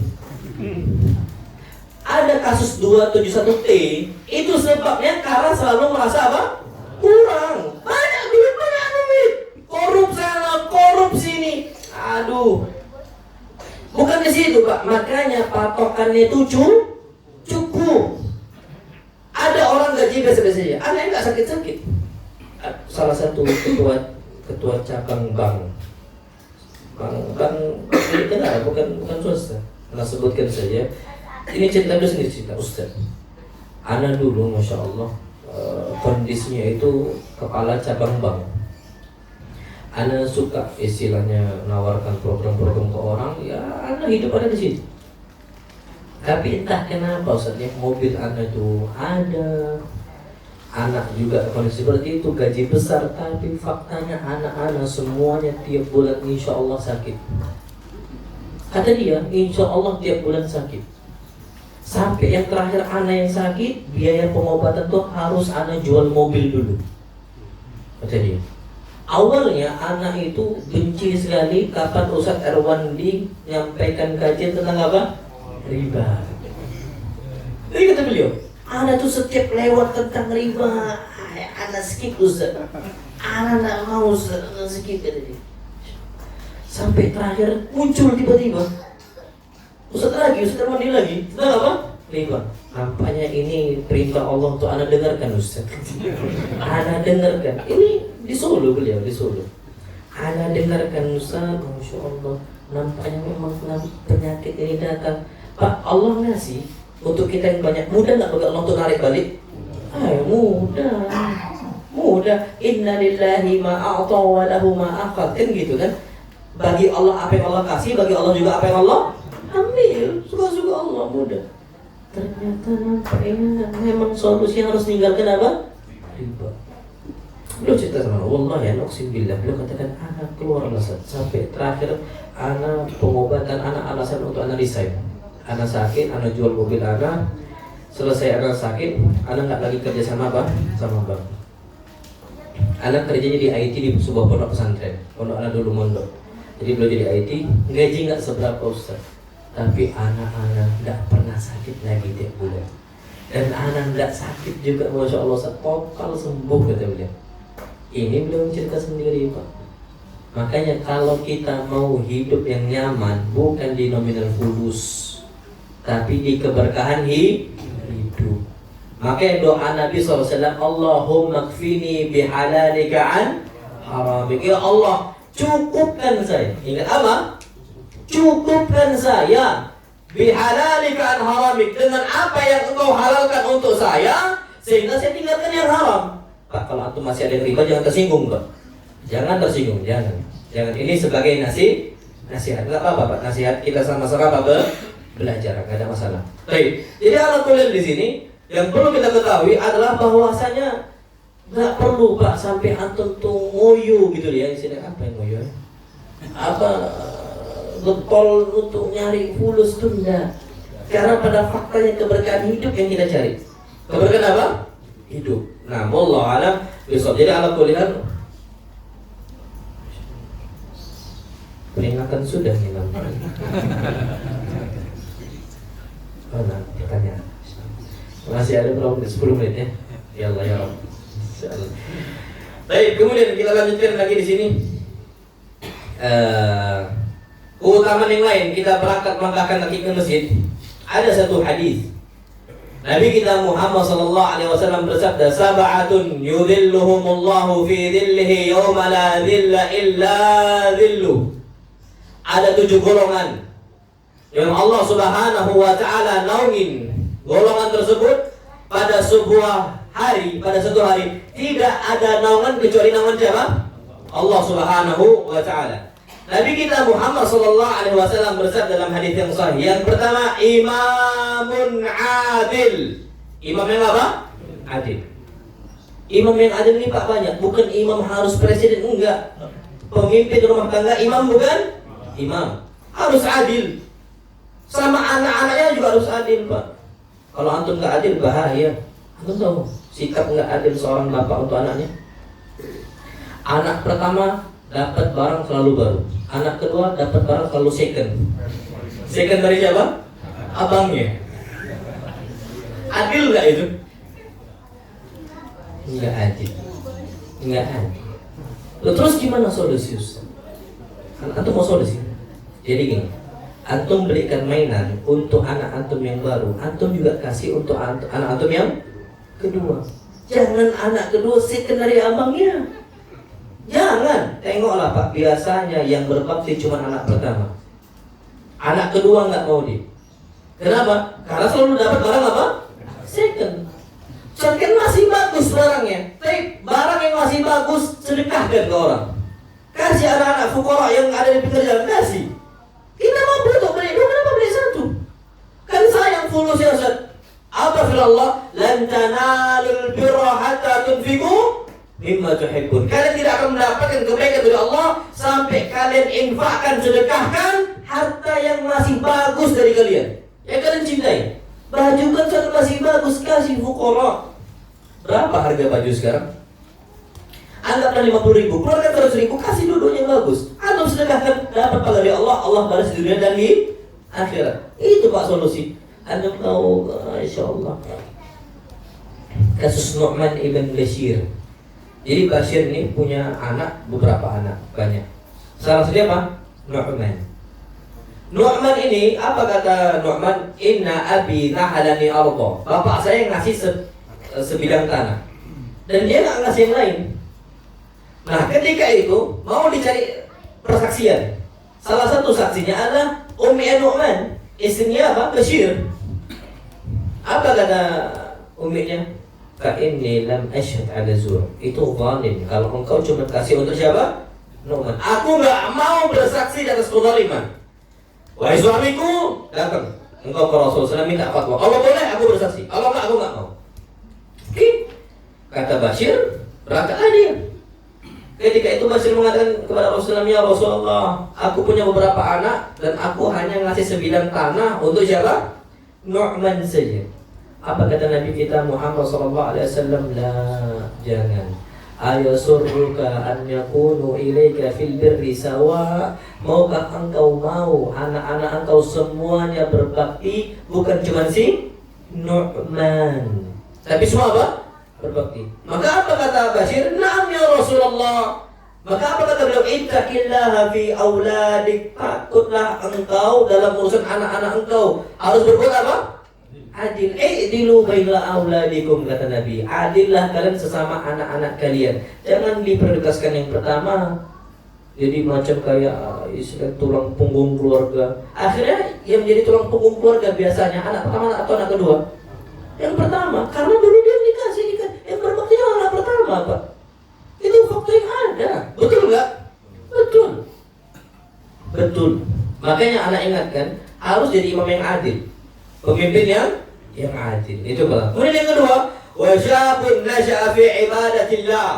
Ada kasus 271T itu sebabnya karena selalu merasa apa? Kurang. Banyak duit, korup sana, korup sini. Aduh. Bukan di situ, Pak. Makanya patokannya itu cukup. Ada orang gaji biasa-biasa saja, ada yang nggak sakit-sakit. Salah satu ketua cabang bank itu bukan swasta. Nah, sebutkan saja. Ini cerita dulu sendiri, cerita Ustaz. Ana dulu, masya Allah, kondisinya itu kepala cabang bank. Ana suka istilahnya nawarkan program-program ke orang, ya Ana hidup ada di situ. Tapi entah kenapa Ustaznya mobil Ana itu ada, anak juga kondisi seperti itu, gaji besar, tapi faktanya anak-anak semuanya tiap bulan insya Allah sakit. Kata dia, insya Allah tiap bulan sakit. Sampai yang terakhir anak yang sakit, biaya pengobatan tuh harus anak jual mobil dulu. Kata dia. Awalnya anak itu benci sekali kapan Ustadz Erwandi menyampaikan kajian tentang apa? Riba. Jadi kata beliau, anak tuh setiap lewat tentang riba, anak skip Ustaz. Anak tak mau skip kata dia. Sampai terakhir muncul tiba-tiba Ustaz Erwandi lagi tentang apa? Riba. Nampaknya ini perintah Allah untuk anak dengarkan Ustaz. Anak dengarkan. Ini di Solo beliau, di Solo. Anak dengarkan Ustaz, Masya Allah. Nampaknya memang penyakit ini datang. Pak, Allah ngasih untuk kita yang banyak. Mudah nggak bagi Allah untuk narik balik? Mudah. Inna lillahi ma'a'ta wa lahu ma'akhad. Kan gitu kan? Bagi Allah apa yang Allah kasih, bagi Allah juga apa yang Allah ambil. Suka-suka Allah, mudah. Ternyata nampaknya memang solusi harus meninggalkan apa? Riba. Beliau cerita sama Allah, ya naqsimbillah. Beliau katakan anak keluar alasan. Sampai terakhir anak pengobatan anak alasan untuk anak resign. Anak sakit, anak jual mobil anak. Selesai anak sakit, anak nggak lagi kerja sama apa? Sama bank. Anak kerjanya di IT di sebuah pondok pesantren. Pondok anak dulu mondok. Jadi beliau jadi IT, gaji nggak seberapa Ustaz. Tapi anak-anak nggak pernah sakit lagi tiap bulan. Dan anak nggak sakit juga, Masya Allah, total sembuh kata beliau. Ini beliau cerita sendiri, Pak. Makanya kalau kita mau hidup yang nyaman, bukan di nominal fulus, tapi di keberkahan hidup. Makanya doa Nabi SAW, Allahumma kfini bihalalika an haramik. Ya Allah, cukupkan saya. Ingat apa? Cukupkan saya bihalalika an haramik, dengan apa yang engkau halalkan untuk saya, sehingga saya tinggalkan yang haram. Pak, kalau antum masih ada yang riba, jangan tersinggung, Pak. Jangan tersinggung, jangan. Ini sebagai nasihat. Enggak apa-apa, Pak. Nasihat kita sama-sama belajar, enggak ada masalah. Baik. Jadi alat kuliah di sini yang perlu kita ketahui adalah bahwasanya enggak perlu, Pak, sampai antum tuh ngoyo gitu ya. Istilah apa yang ngoyo? Apa getol untuk nyari fulus tuh enggak. Karena pada faktanya keberkahan hidup yang kita cari. Keberkahan apa? Hidup. Nah, wallahu alam besok. Jadi alat kuliah peringatan sudah nih namanya. Oh, nah, pertanyaan. Masih ada berapa menit? 10 menit ya. Ya Allah ya Rabb. Insyaallah. Baik, kemudian kita lanjutkan lagi di sini. Keutamaan yang lain, kita berangkat melangkahkan lagi ke masjid. Ada satu hadis. Nabi kita Muhammad sallallahu alaihi wasallam bersabda, "Sab'atun yudhilluhumullahu fi dhillihi yawma la dhilla illa dhilluh." Ada 7 golongan yang Allah Subhanahu wa taala naungin golongan tersebut pada sebuah hari, pada satu hari tidak ada naungan kecuali naungan siapa? Allah Subhanahu wa taala. Nabi kita Muhammad sallallahu alaihi wasallam bersabda dalam hadis yang sahih. Yang pertama, imamun adil. Imam yang apa? Adil. Imam yang adil ini Pak banyak, bukan imam harus presiden, enggak. Pemimpin rumah tangga imam bukan? Imam. Harus adil. Sama anak-anaknya juga harus adil, Pak. Kalau antum enggak adil bahaya. Antum tahu sikap enggak adil seorang bapak untuk anaknya? Anak pertama dapat barang selalu baru. Anak kedua dapat barang selalu second. Second dari siapa? Abangnya. Adil nggak itu? Nggak adil. Nggak adil. Loh, terus gimana solusi Ustaz? Antum mau solusi? Jadi gini, antum berikan mainan untuk anak antum yang baru, antum juga kasih untuk anak antum yang kedua. Jangan anak kedua second dari abangnya. Jangan. Tengoklah Pak, biasanya yang berbakti cuma anak pertama. Anak kedua nggak mau dia. Kenapa? Karena selalu dapat barang apa? Second. Second masih bagus barangnya, tapi barang yang masih bagus sedekahkan ke orang. Kasih anak-anak fukara yang ada di pinggir jalan, kasih. Kita mampu untuk beli, kenapa beli satu? Kan sayang fulus ya Ustaz. Apa firman Allah? Lan tanalul birra hatta tunfiqu mimma tuhibbun. Kalian tidak akan mendapatkan kebaikan dari Allah sampai kalian infakkan, sedekahkan harta yang masih bagus dari kalian, yang kalian cintai. Baju kan satu masih bagus, kasih fukara. Berapa harga baju sekarang? Anggaplah 50.000, keluarkan 100.000, kasih duduk yang bagus. Antum sedekahkan, dapat pahala dari Allah, Allah balas di dunia dan di akhirat. Itu Pak solusi. Antum tahu, insya Allah, kasus Nu'man ibn Bashir. Jadi Bashir ini punya anak, beberapa anak, banyak. Salah satunya apa? Nu'man. Nu'man ini, apa kata Nu'man? Inna abi nahalani arda. Bapak saya ngasih sebidang tanah, dan dia nggak ngasih yang lain. Nah, ketika itu mau dicari persaksian. Salah satu saksinya adalah Ummi Nu'man, istrinya apa? Bashir. Apa kata umminya? Fa inni lam ashhad ala zur. Itu zalim. Kalau engkau cuma kasih untuk siapa? Nu'man. Aku nggak mau bersaksi di atas kezaliman. Wahai suamiku, datang engkau ke Rasulullah minta fatwa. Kalau boleh aku bersaksi, kalau enggak aku nggak mau. Oke. Kata Bashir, berangkatlah dia. Ketika itu Bashir mengatakan kepada Rasulullah, ya Rasulullah, aku punya beberapa anak dan aku hanya ngasih sebidang tanah untuk siapa? Nu'man saja. Apa kata Nabi kita Muhammad SAW? La, jangan. Ayasurruka an yakunu ilaika fil birri sawa. Maukah engkau mau anak-anak engkau semuanya berbakti, bukan cuma si Nu'man, tapi semua apa? Berbakti. Maka apa kata Bashir? Naam ya Rasulullah. Maka apa kata beliau? Ittaqillaha fi auladik. Takutlah engkau dalam urusan anak-anak engkau. Harus berbuat apa? Adil. I'dilu baina auladikum, kata Nabi. Adillah kalian sesama anak-anak kalian. Jangan diprioritaskan yang pertama. Jadi macam kayak istilah tulang punggung keluarga. Akhirnya yang menjadi tulang punggung keluarga biasanya anak pertama atau anak kedua? Yang pertama, karena dulu dia dikasih yang berbakti anak pertama, Pak. Itu fakta yang ada. Betul nggak? Betul. Betul. Makanya anak ingatkan, harus jadi imam yang adil, pemimpin yang adil. Itu Pak. Kemudian yang kedua, wa syabun nasya'a fi ibadatillah.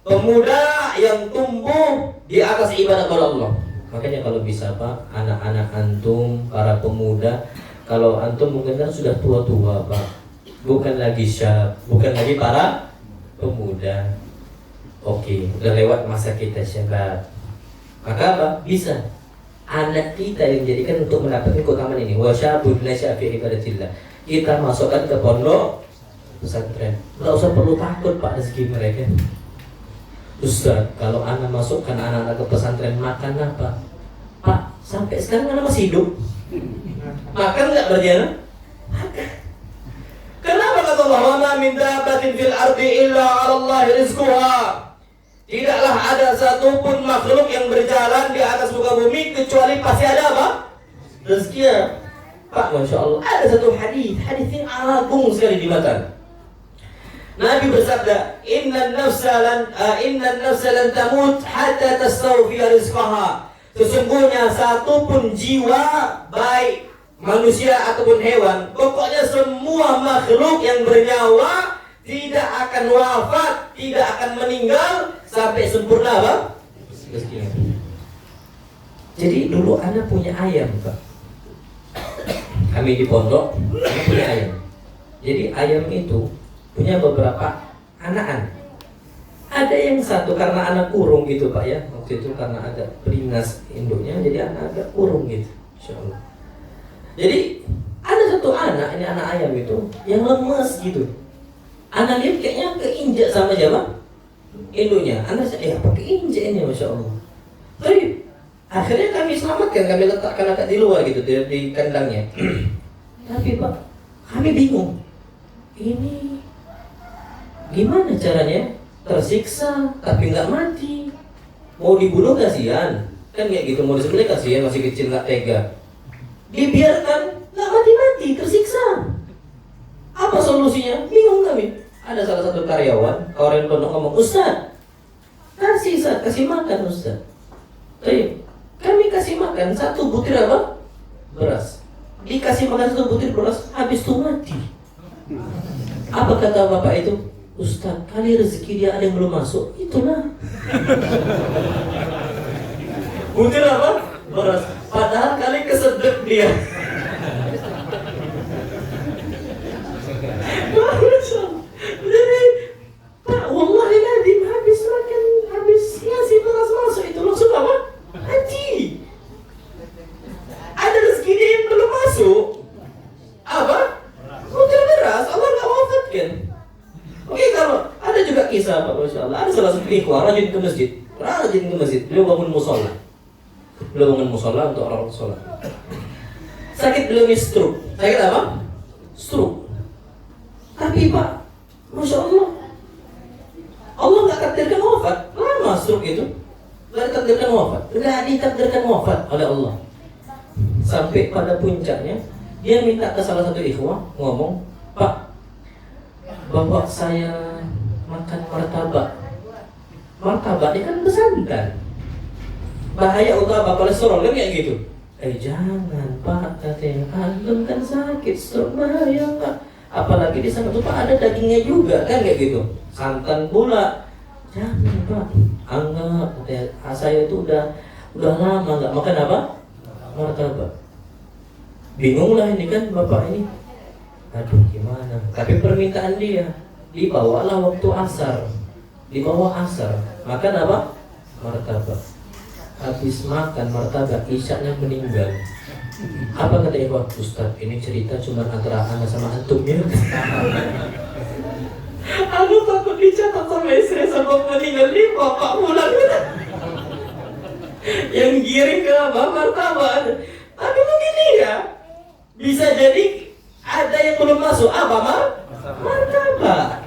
Pemuda yang tumbuh di atas ibadah kepada Allah. Makanya kalau bisa Pak, anak-anak antum, para pemuda, kalau antum mungkin kan sudah tua-tua Pak, bukan lagi syab, bukan lagi para pemuda. Oke, udah lewat masa kita syabab. Maka apa? Bisa anak kita yang jadikan untuk mendapatkan keutamaan ini. Wa syabun nasya'a fi ibadatillah. Kita masukkan ke pondok pesantren. Enggak usah perlu takut Pak rezeki mereka. Ustaz, kalau anak masukkan anak-anak ke pesantren, makan apa? Pak, sampai sekarang anak masih hidup. Makan nggak berjalan? Makan. Kenapa kata Allah, "Wa ma min dabbatin fil ardi illa 'ala Allah rizquha." Tidaklah ada satupun makhluk yang berjalan di atas muka bumi kecuali pasti ada apa? Rezekinya. Pak, Masya Allah, ada satu hadis yang agung sekali di mata. Nabi bersabda, Inna nafsa lan tamut hatta tastawfiya rizqaha. Sesungguhnya satu pun jiwa, baik manusia ataupun hewan, pokoknya semua makhluk yang bernyawa tidak akan wafat, tidak akan meninggal sampai sempurna apa? Rezekinya. Jadi dulu anak punya ayam, Pak. Kami di pondok punya ayam. Jadi ayam itu punya beberapa anakan. Ada yang satu karena anak kurung gitu Pak ya. Waktu itu karena ada beringas induknya, jadi anak agak kurung gitu. Insyaallah. Jadi ada satu anak, ini anak ayam itu yang lemes gitu. Anak lihat kayaknya keinjak sama siapa? Induknya. Anak saya, apa keinjak ini, Masya Allah. Tapi akhirnya kami selamatkan, kami letakkan agak di luar gitu, di kandangnya. Tapi Pak, kami bingung. Ini gimana caranya? Tersiksa tapi nggak mati. Mau dibunuh kasihan, kan kayak gitu. Mau disembelih kasihan, masih kecil nggak tega. Dibiarkan nggak mati-mati, tersiksa. Apa solusinya? Bingung kami. Ada salah satu karyawan pondok ngomong, Ustaz, kasih makan Ustaz. Baik, kami kasih makan 1 butir apa? Beras. Dikasih makan 1 butir beras, habis itu mati. Apa kata bapak itu? Ustaz, kali rezeki dia ada yang belum masuk. Itulah. Butir apa? Beras. Padahal kali kesedek dia. Jadi, Pak, wallahi nadim habis makan, habis ngasih beras masuk itu langsung apa? Mati. Ada rezeki dia yang belum masuk. Apa? Butir beras, Allah nggak wafatkan. Oke, kalau ada juga kisah Pak, Masya Allah. Ada salah satu ikhwah rajin ke masjid. Beliau bangun musola. Untuk orang sholat. Sakit beliau ini stroke. Sakit apa? Stroke. Tapi Pak, Masya Allah, Allah nggak takdirkan wafat. Lama stroke itu nggak ditakdirkan wafat oleh Allah. Sampai pada puncaknya, dia minta ke salah satu ikhwah, ngomong, Pak, bapak saya makan martabak. Martabak ini kan bersantan, bahaya untuk apa? Kolesterol kan kayak gitu. Jangan Pak, katanya, antum kan sakit stroke, bahaya Pak. Apalagi di sana tuh Pak ada dagingnya juga kan kayak gitu. Santan pula. Jangan Pak. Anggap saya itu udah lama nggak makan apa? Martabak. Bingung lah ini kan bapak ini. Aduh gimana? Tapi permintaan dia dibawalah waktu asar. Dibawa asar. Makan apa? Martabak. Habis makan martabak, isyaknya meninggal. Apa kata ikhwan? Ustaz, ini cerita cuma antara anak sama antum ya. Aku takut dicatat sama istri sama meninggal nih bapak pulang. Yang giring ke apa? Martabak. Tapi mungkin ya bisa jadi ada yang belum masuk apa martabak.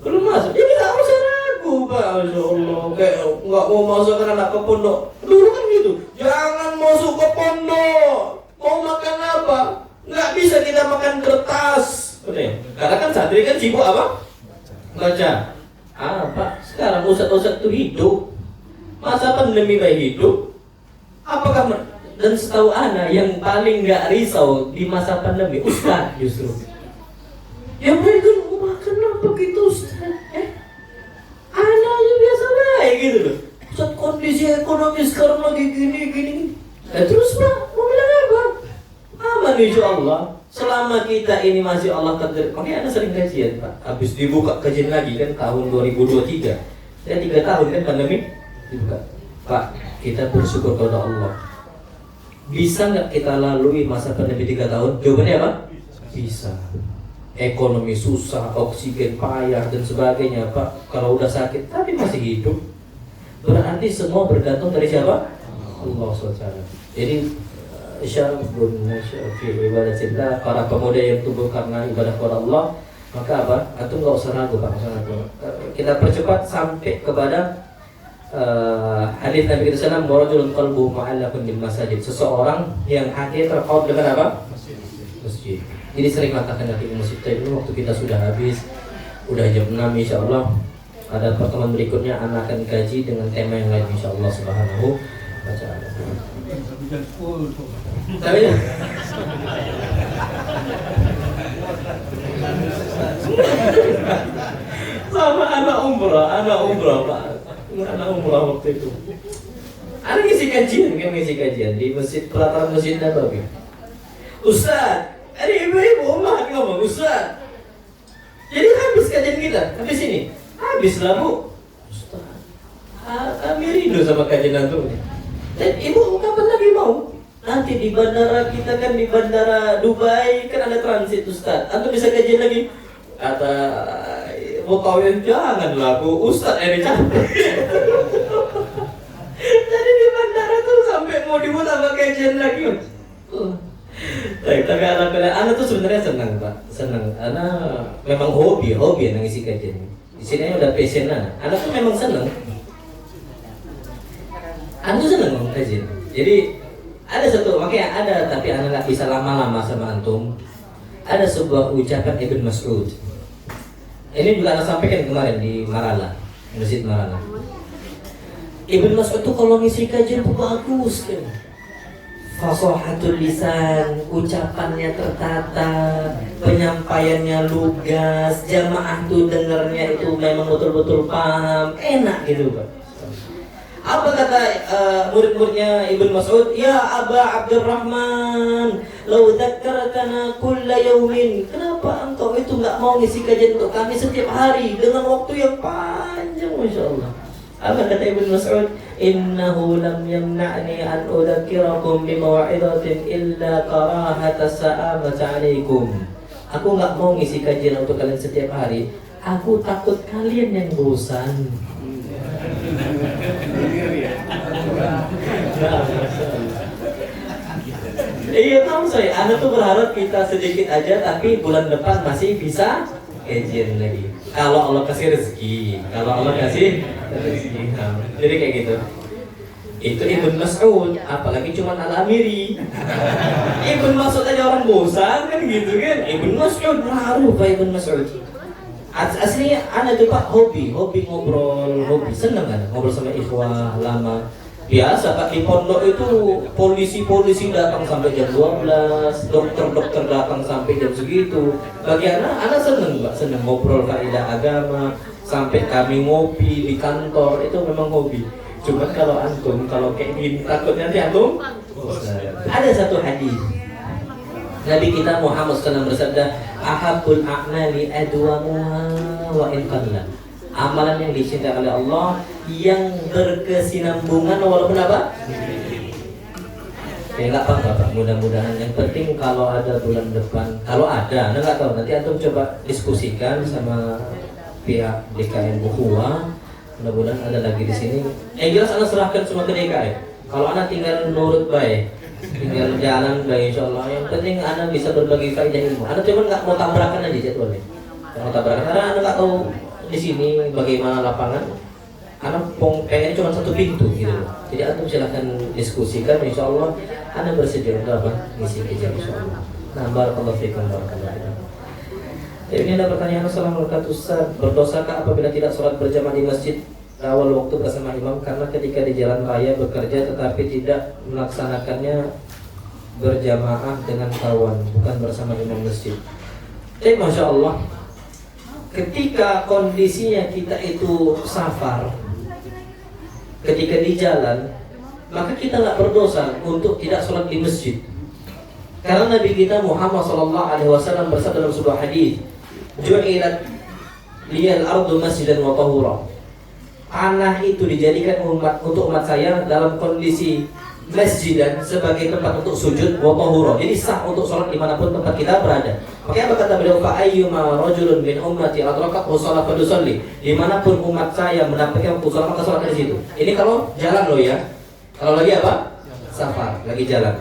Belum masuk. Jadi nggak usah ragu Pak. Masya Allah. Kayak nggak mau masukkan anak ke pondok. Dulu kan gitu. Jangan masuk ke pondok. Mau makan apa? Nggak bisa kita makan kertas. Betul. Karena kan santri kan sibuk apa? Baca. Pak, sekarang ustaz-ustaz itu hidup. Masa pandemi baik hidup? Apakah dan setahu anak yang paling nggak risau di masa pandemi ustaz justru. Yang mereka mau makan apa gitu ustaz? Anaknya biasa baik gitu loh. Ustaz, kondisi ekonomi sekarang lagi gini. Terus Pak, mau bilang apa? Aman insyaallah. Selama kita ini masih Allah takdir. Makanya ada sering kajian Pak. Habis dibuka kajian lagi kan tahun 2023. Saya 3 tahun kan pandemi dibuka. Pak, kita bersyukur kepada Allah. Bisa nggak kita lalui masa pandemi 3 tahun? Jawabannya apa? Bisa. Ekonomi susah, oksigen payah dan sebagainya Pak. Kalau udah sakit tapi masih hidup, berarti semua bergantung dari siapa? Allah SWT. Jadi syabun fi ibadatillah, para pemuda yang tumbuh karena ibadah kepada Allah, maka apa? Antum nggak usah ragu Pak. Kita percepat sampai kepada hadis Nabi kita sallam, warajulun qalbuhu mu'allaqun bil masajid. Seseorang yang hati terpaut dengan apa? Masjid. Jadi sering katakan hati masjid. Tapi waktu kita sudah habis, udah jam 6 insyaallah. Pada pertemuan berikutnya anak akan kaji dengan tema yang lain insyaallah subhanahu wa ta'ala. Tapi sama anak umrah Pak. Anak umrah waktu itu. Ada ngisi kajian di masjid, pelataran masjid Nabawi. Ustaz, ada ibu-ibu umah ngomong, Ustaz. Jadi habis kajian kita, habis ini. Habis lah Bu. Ustaz, kami rindu sama kajian antum. Dan ibu kapan lagi mau? nanti di bandara kita kan, di bandara Dubai kan ada transit Ustaz, antum bisa kajian lagi. Kata Mutawif, janganlah Bu Ustaz ini capek. Jadi di bandara tuh sampai mau dibuat apa kajian lagi. Tapi anak tuh sebenarnya senang Pak, senang. Anak memang hobi yang ngisi kajian. Di sini udah passion anak tuh memang senang. Anak tuh senang ngomong kajian. Jadi ada satu, makanya ada, tapi anak nggak bisa lama-lama sama antum. Ada sebuah ucapan Ibn Mas'ud. Ini juga anak sampaikan kemarin di Marala, Masjid Marala. Ibn Mas'ud tuh kalau ngisi kajian tuh bagus kan. Fasahatul lisan, ucapannya tertata, penyampaiannya lugas, jamaah tuh dengarnya itu memang betul-betul paham, enak gitu Pak. Apa kata murid-muridnya Ibn Mas'ud? Ya Aba Abdurrahman, lau dzakkartana kulla yaumin. Kenapa engkau itu enggak mau ngisi kajian untuk kami setiap hari dengan waktu yang panjang, Masya Allah. Apa kata Ibn Mas'ud? Innahu lam yamna'ni an udzakkirakum bimaw'idatin illa karahata sa'amata 'alaikum. Aku enggak mau ngisi kajian untuk kalian setiap hari. Aku takut kalian yang bosan. Iya tahu saya, Anda tuh berharap kita sedikit aja, tapi bulan depan masih bisa kajian lagi. Kalau Allah kasih rezeki, jadi kayak gitu. Itu Ibn Mas'ud, apalagi cuma Al-Amiri. Ibn Mas'ud aja orang bosan kan gitu kan. Ibn Mas'ud baru Pak Ibn Mas'ud. Aslinya anak tuh Pak hobi ngobrol, seneng kan ngobrol sama ikhwah lama. Biasa Pak di pondok itu polisi datang sampai jam 12, dokter datang sampai jam segitu. Bagi anak seneng Pak, seneng ngobrol kaidah agama, sampai kami ngopi di kantor itu memang hobi. Cuma kalau antum kayak gini takutnya nanti antum ada satu hadis. Nabi kita Muhammad SAW bersabda, ahabul a'mali adwamuha wa in qalla. Amalan yang dicintai oleh Allah yang berkesinambungan walaupun apa? Ya nggak apa-apa Pak, mudah-mudahan. Yang penting kalau ada bulan depan, kalau ada, Anda nggak tahu, nanti antum coba diskusikan sama pihak DKM Ukhuwah. Mudah-mudahan ada lagi di sini. Yang jelas Anda serahkan semua ke DKM. Kalau Anda tinggal nurut baik, tinggal jalan baik, insya Allah. Yang penting Anda bisa berbagi faedah ilmu. Anda cuma nggak mau tabrakan aja jadwalnya. Mau tabrakan karena Anda nggak tahu di sini bagaimana lapangan. Anda pengen cuma satu pintu gitu. Jadi Anda silahkan diskusikan, insya Allah Anda bersedia untuk apa? Ngisi kajian insya Allah. Nah, barakallahu fiikum barakallahu fiikum. Ini ada pertanyaan. Assalamualaikum Ustaz, berdosakah apabila tidak sholat berjamaah di masjid awal waktu bersama imam karena ketika di jalan raya bekerja tetapi tidak melaksanakannya berjamaah dengan kawan, bukan bersama imam masjid? Masya Allah, ketika kondisinya kita itu safar, ketika di jalan, maka kita nggak berdosa untuk tidak sholat di masjid. Karena Nabi kita Muhammad SAW bersabda dalam sebuah hadis, ju'ilat liyal ardu masjidan wa tahura. Tanah itu dijadikan untuk umat saya dalam kondisi masjidan sebagai tempat untuk sujud wa tahura. Jadi sah untuk sholat dimanapun tempat kita berada. Makanya apa kata beliau, fa ayyuma rajulun min ummati adrakathu shalah falyusalli. Dimanapun umat saya mendapatkan waktu sholat maka sholat di situ. Ini kalau jalan loh ya. Kalau lagi apa? Safar, lagi jalan.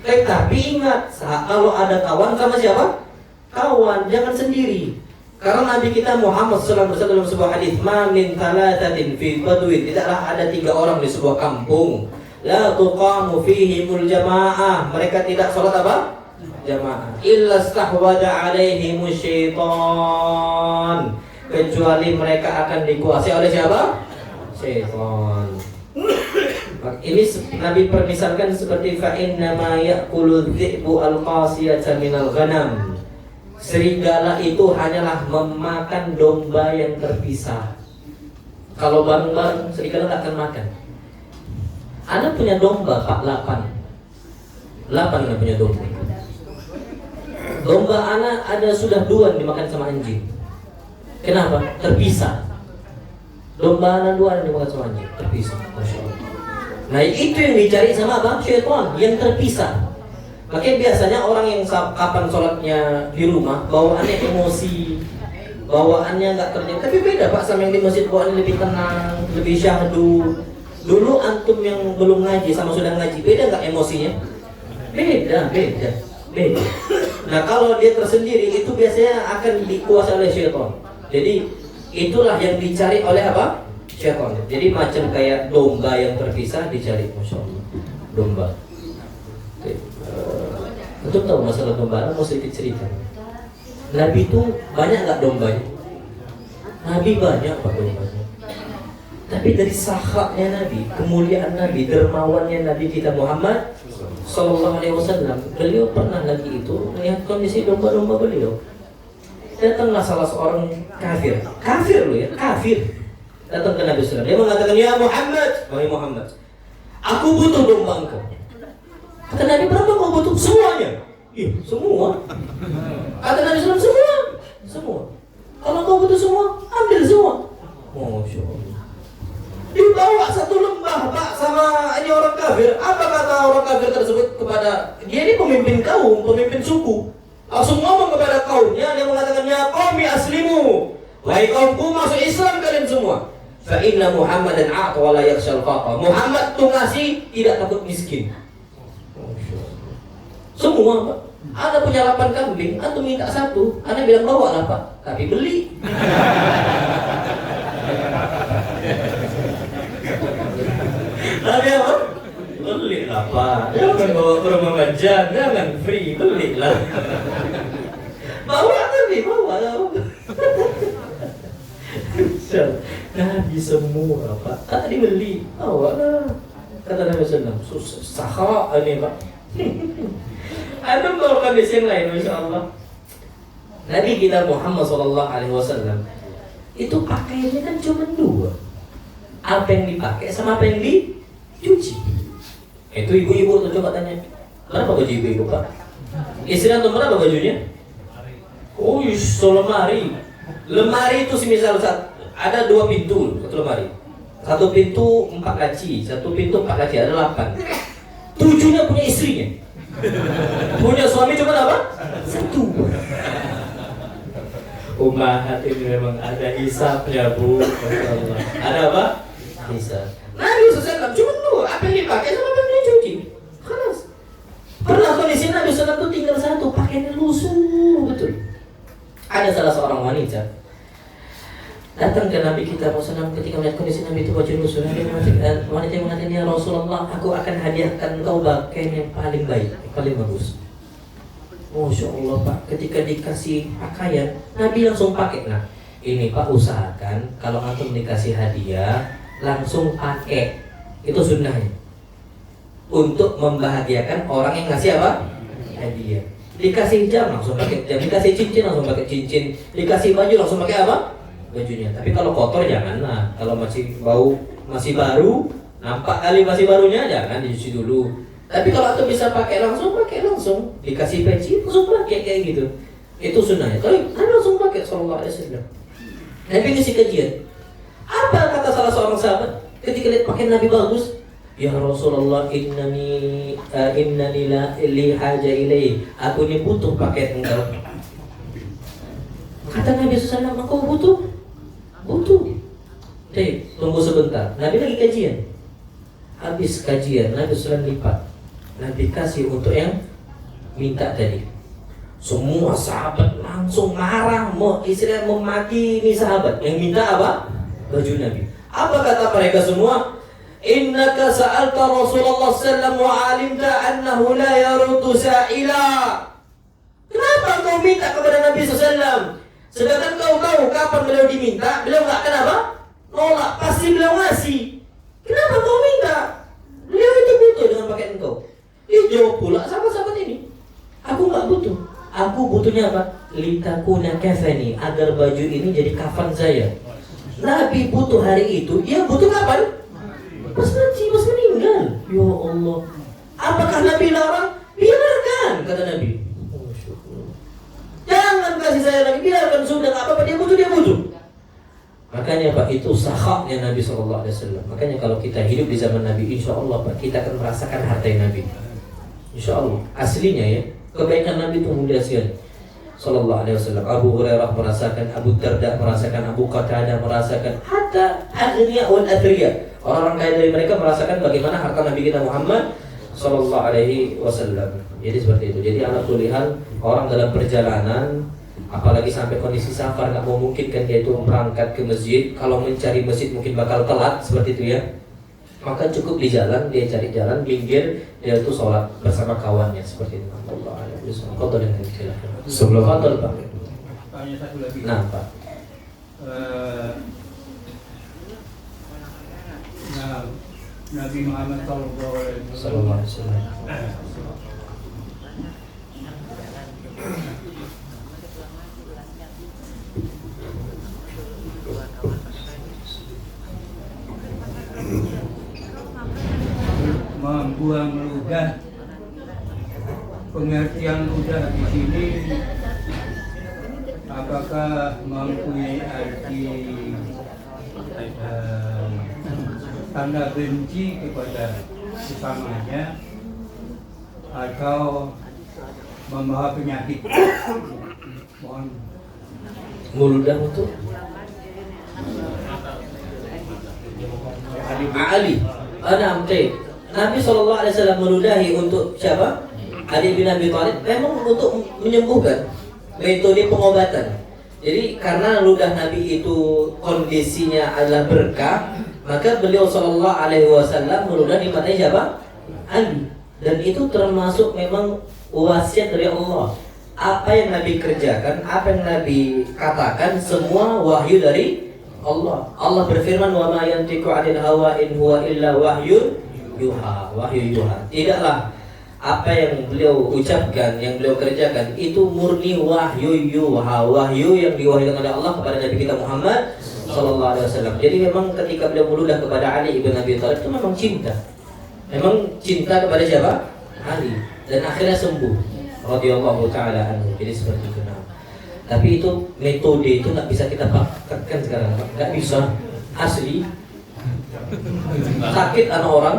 Tapi ingat, kalau ada kawan sama siapa? Kawan, jangan sendiri. Karena Nabi kita Muhammad SAW bersabda dalam sebuah hadis, "Ma min thalathatin fi badwin." Tidaklah ada 3 orang di sebuah kampung, la tuqamu fihimul jamaah. Mereka tidak sholat apa? Jamaah. Illa stahwada alaihimus syaitan. Kecuali mereka akan dikuasai oleh siapa? Syaitan. Ini Nabi permisalkan seperti fa inna ma ya'kulu dhi'bu al-qasiyata minal ghanam. Serigala itu hanyalah memakan domba yang terpisah. Kalau bareng-bareng serigala tak akan makan. Anda punya domba Pak 8 Anda punya domba. Domba anak ada sudah 2 yang dimakan sama anjing. Kenapa? Terpisah. Domba anak 2 yang dimakan sama anjing, terpisah. Masya Allah. Nah itu yang dicari sama apa? Syaitan yang terpisah. Makanya biasanya orang yang kapan sholatnya di rumah bawaannya emosi, bawaannya nggak terjaga. Tapi beda Pak sama yang di masjid, bawaannya lebih tenang, lebih syahdu. Dulu antum yang belum ngaji sama sudah ngaji, beda nggak emosinya? Beda. Nah kalau dia tersendiri itu biasanya akan dikuasai oleh syaitan. Jadi itulah yang dicari oleh apa? Syaitan. Jadi macam kayak domba yang terpisah dicari, masya Allah. Domba. Untuk tahu masalah domba, mau sedikit cerita. Nabi itu banyak nggak dombanya? Nabi banyak Pak dombanya. Tapi dari sahaknya Nabi, kemuliaan Nabi, dermawannya Nabi kita Muhammad Sallallahu Alaihi Wasallam, beliau pernah lagi itu melihat kondisi domba-domba beliau. Datanglah salah seorang kafir loh ya, kafir. Datang ke Nabi SAW. Dia mengatakan, ya Muhammad, wahai Muhammad, aku butuh domba engkau. Kata Nabi, berapa kau butuh? Semuanya. Iya, semua. Kata Nabi SAW, semua. Kalau kau butuh semua, ambil semua. Masya Allah. Dibawa satu lembah Pak sama ini orang kafir. Apa kata orang kafir tersebut kepada dia? Ini pemimpin kaum, pemimpin suku. Langsung ngomong kepada kaumnya, dia mengatakan, ya qaumi aslimu, wahai kaumku, masuk Islam kalian semua. Fa inna Muhammadan a'ta wa la yakhshal faqa. Muhammad tuh ngasih, tidak takut miskin. Semua Pak. Anda punya 8 kambing, antum minta 1, Anda bilang bawa lah Pak, tapi beli. Tapi apa? Beli lah Pak. Jangan bawa ke rumah majan, jangan free, beli lah. Bawa tapi bawa lah. Nabi semua Pak, tadi beli, bawa lah. Kata Nabi SAW, susah ini Pak. Ada bawa kondisi yang lain, Masya Allah. Nabi kita Muhammad SAW itu pakaiannya kan cuma 2. Apa yang dipakai sama apa yang dicuci. Itu ibu-ibu tuh coba tanya, berapa baju ibu-ibu Pak? Istri antum berapa bajunya? Oh, lemari. Lemari itu semisal ada 2 pintu satu lemari. Satu pintu 4 laci, satu pintu 4 laci, ada 8. 7-nya punya istrinya. Punya suami cuma apa? 1. Ummahat ini memang ada hisapnya Bu. Ada apa? Hisap. Nabi SAW cuma 2, apa yang dipakai sama apa yang dicuci. Khalas. Pernah kondisi Nabi SAW itu tinggal 1, pakaiannya lusuh betul. Ada salah seorang wanita datang ke Nabi kita SAW ketika melihat kondisi Nabi itu baju lusuh. Wanita yang mengatakan, ya Rasulullah, aku akan hadiahkan engkau pakaian yang paling baik, yang paling bagus. Masya Allah Pak, ketika dikasih pakaian, Nabi langsung pakai. Nah, ini Pak, usahakan kalau antum dikasih hadiah langsung pakai. Itu sunnahnya. Untuk membahagiakan orang yang ngasih apa? Hadiah. Dikasih jam langsung pakai jam, dikasih cincin langsung pakai cincin, dikasih baju langsung pakai apa? Bajunya. Tapi kalau kotor janganlah. Kalau masih bau, masih baru, nampak kali masih barunya, jangan dicuci dulu. Tapi kalau antum bisa pakai langsung, dikasih peci langsung pakai kayak gitu. Itu sunnahnya. Tapi Nabi langsung pakai Sallallahu Alaihi Wasallam. Nabi ngisi kajian. Apa kata salah seorang sahabat ketika lihat pakaian Nabi bagus? Ya Rasulullah, innani li haja ilai. Aku ini butuh pakaian engkau. Kata Nabi SAW, engkau butuh? Tunggu sebentar. Nabi lagi kajian. Habis kajian, Nabi SAW lipat. Nabi kasih untuk yang minta tadi. Semua sahabat langsung marah, istilahnya memaki ini sahabat yang minta apa? Baju Nabi. Apa kata mereka semua? Innaka sa'alta Rasulullah sallallahu wa alimta annahu la yaruddu sa'ila. Kenapa kau minta kepada Nabi SAW? Sedangkan kau tahu kapan beliau diminta, beliau nggak akan apa? Nolak, pasti beliau ngasih. Kenapa kau minta? Beliau itu butuh dengan pakaian kau. Dia jawab pula sahabat-sahabat ini, aku nggak butuh. Aku butuhnya apa? Litakuna kafani, agar baju ini jadi kafan saya. Nabi butuh hari itu, dia butuh kapan? Pas mati, pas meninggal. Ya Allah. Apakah Nabi larang? Biarkan, kata Nabi. Jangan kasih saya lagi, biarkan sudah, nggak apa-apa, dia butuh. Makanya Pak, itu sakha'nya Nabi SAW. Makanya kalau kita hidup di zaman Nabi, insya Allah Pak, kita akan merasakan harta Nabi. Insya Allah, aslinya ya, kebaikan Nabi itu mulia sekali. Sallallahu alaihi wasallam. Abu Hurairah merasakan, Abu Darda merasakan, Abu Qatadah merasakan, hatta aghniya wal athriya. Orang-orang kaya dari mereka merasakan bagaimana harta Nabi kita Muhammad Sallallahu alaihi wasallam. Jadi seperti itu. Jadi ala kulli hal, orang dalam perjalanan, apalagi sampai kondisi safar nggak memungkinkan dia itu berangkat ke masjid. Kalau mencari masjid mungkin bakal telat seperti itu ya. Maka cukup di jalan, dia cari jalan pinggir, dia itu sholat bersama kawannya seperti itu. Allah alaihi wasallam. Qadar dengan silakan. Sebelum Qadar Pak. Tanya satu lagi. Nah Pak. Nah, Nabi Muhammad Sallallahu Alaihi Sallallahu Wasallam alaihi wasallam. membuang ludah. Pengertian ludah di sini apakah mempunyai arti tanda benci kepada sesamanya atau membawa penyakit? Mohon. Meludah untuk Ali. Nabi SAW meludahi untuk siapa? Ali bin Abi Thalib, memang untuk menyembuhkan, metode pengobatan. Jadi karena ludah Nabi itu kondisinya adalah berkah, maka beliau SAW meludah di matanya siapa? Ali. Dan itu termasuk memang wasiat dari Allah. Apa yang Nabi kerjakan, apa yang Nabi katakan, semua wahyu dari Allah. Allah berfirman, wa ma yantiqu 'anil hawa in huwa illa wahyun yuha. Wahyu yuha. Tidaklah apa yang beliau ucapkan, yang beliau kerjakan itu murni wahyu yuha, wahyu yang diwahyukan oleh Allah kepada Nabi kita Muhammad sallallahu alaihi wasallam. Jadi memang ketika beliau meludah kepada Ali bin Abi Thalib itu memang cinta. Memang cinta kepada siapa? Ali. Dan akhirnya sembuh radhiyallahu taala anhu. Jadi seperti itu. Tapi itu metode itu nggak bisa kita praktekkan sekarang, nggak bisa. Asli sakit anak orang.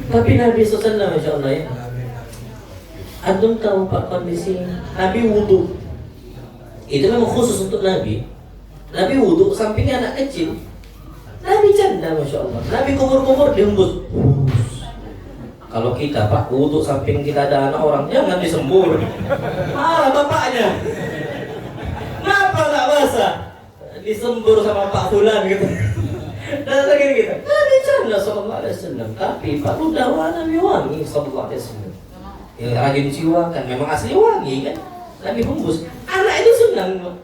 Tapi Nabi SAW, Masya Allah ya, antum tahu Pak kondisi Nabi wudhu itu memang khusus untuk Nabi. Nabi wudhu sampingnya anak kecil. Nabi canda, Masya Allah. Nabi kumur-kumur dihembus. Kalau kita Pak wudhu samping kita ada anak orang, jangan disembur. Marah bapaknya. Kenapa nggak basah? Disembur sama Pak Fulan gitu. Dan lagi gitu. Nabi canda sallallahu alaihi wasallam. Tapi Pak udah Nabi wangi sallallahu alaihi wasallam. Yang rajin siwa kan memang asli wangi kan. Nabi hembus. Anak itu senang.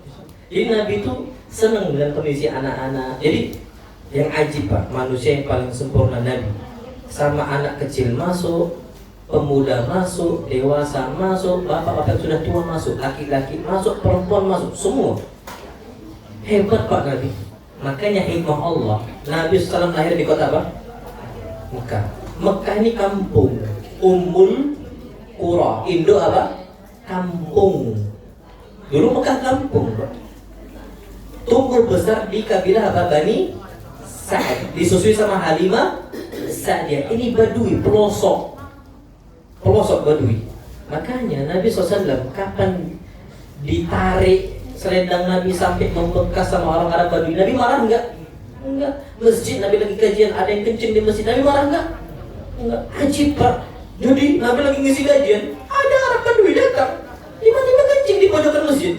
Jadi Nabi itu senang dengan kondisi anak-anak. Jadi yang ajib Pak, manusia yang paling sempurna Nabi. Sama anak kecil masuk, pemuda masuk, dewasa masuk, bapak-bapak sudah tua masuk, laki-laki masuk, perempuan masuk, semua. Hebat Pak Nabi. Makanya hikmah Allah. Nabi SAW lahir di kota apa? Mekah. Mekah ini kampung. Ummul Qura. Indo apa? Kampung. Dulu Mekah kampung Pak. Tumbuh besar di kabilah apa? Bani Sa'ad. Disusui sama Halimah Sa'diyah. Ini Badui, pelosok. Pelosok Badui. Makanya Nabi SAW kapan ditarik selendang Nabi sampai membekas sama orang Arab Badui, Nabi marah enggak? Enggak. Masjid Nabi lagi kajian, ada yang kencing di masjid, Nabi marah enggak? Enggak. Ajib Pak. Jadi Nabi lagi ngisi kajian, ada Arab Badui datang, tiba-tiba kencing di pojokan masjid.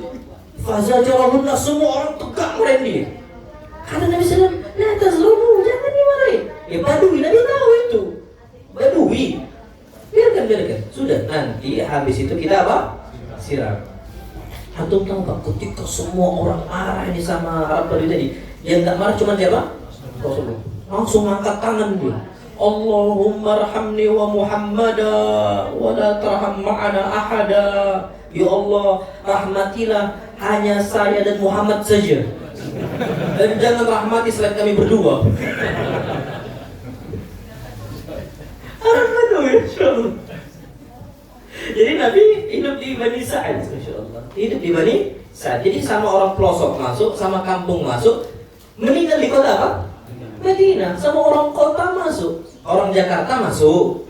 Fazajarahunna, semua orang tegak merinding. Kata Nabi SAW, la tazlumu, jangan dimarahin. Ya Badui, Nabi tahu itu. Badui. Biarkan. Sudah, nanti habis itu kita apa? Siram. Antum tahu Pak, ketika semua orang marah ini sama Arab Badui tadi, yang nggak marah cuma siapa? Rasulullah. Langsung angkat tangan dia. Allahumma arhamni wa Muhammada wa la tarham ma'ana ahada. Ya Allah, rahmatilah hanya saya dan Muhammad saja. Dan jangan rahmati selain kami berdua. Arab Badui, insyaallah. Jadi Nabi hidup di Bani Sa'ad, Masya Allah. Hidup di Bani Jadi sama orang pelosok masuk, sama kampung masuk, meninggal di kota apa? Madinah. Sama orang kota masuk, orang Jakarta masuk,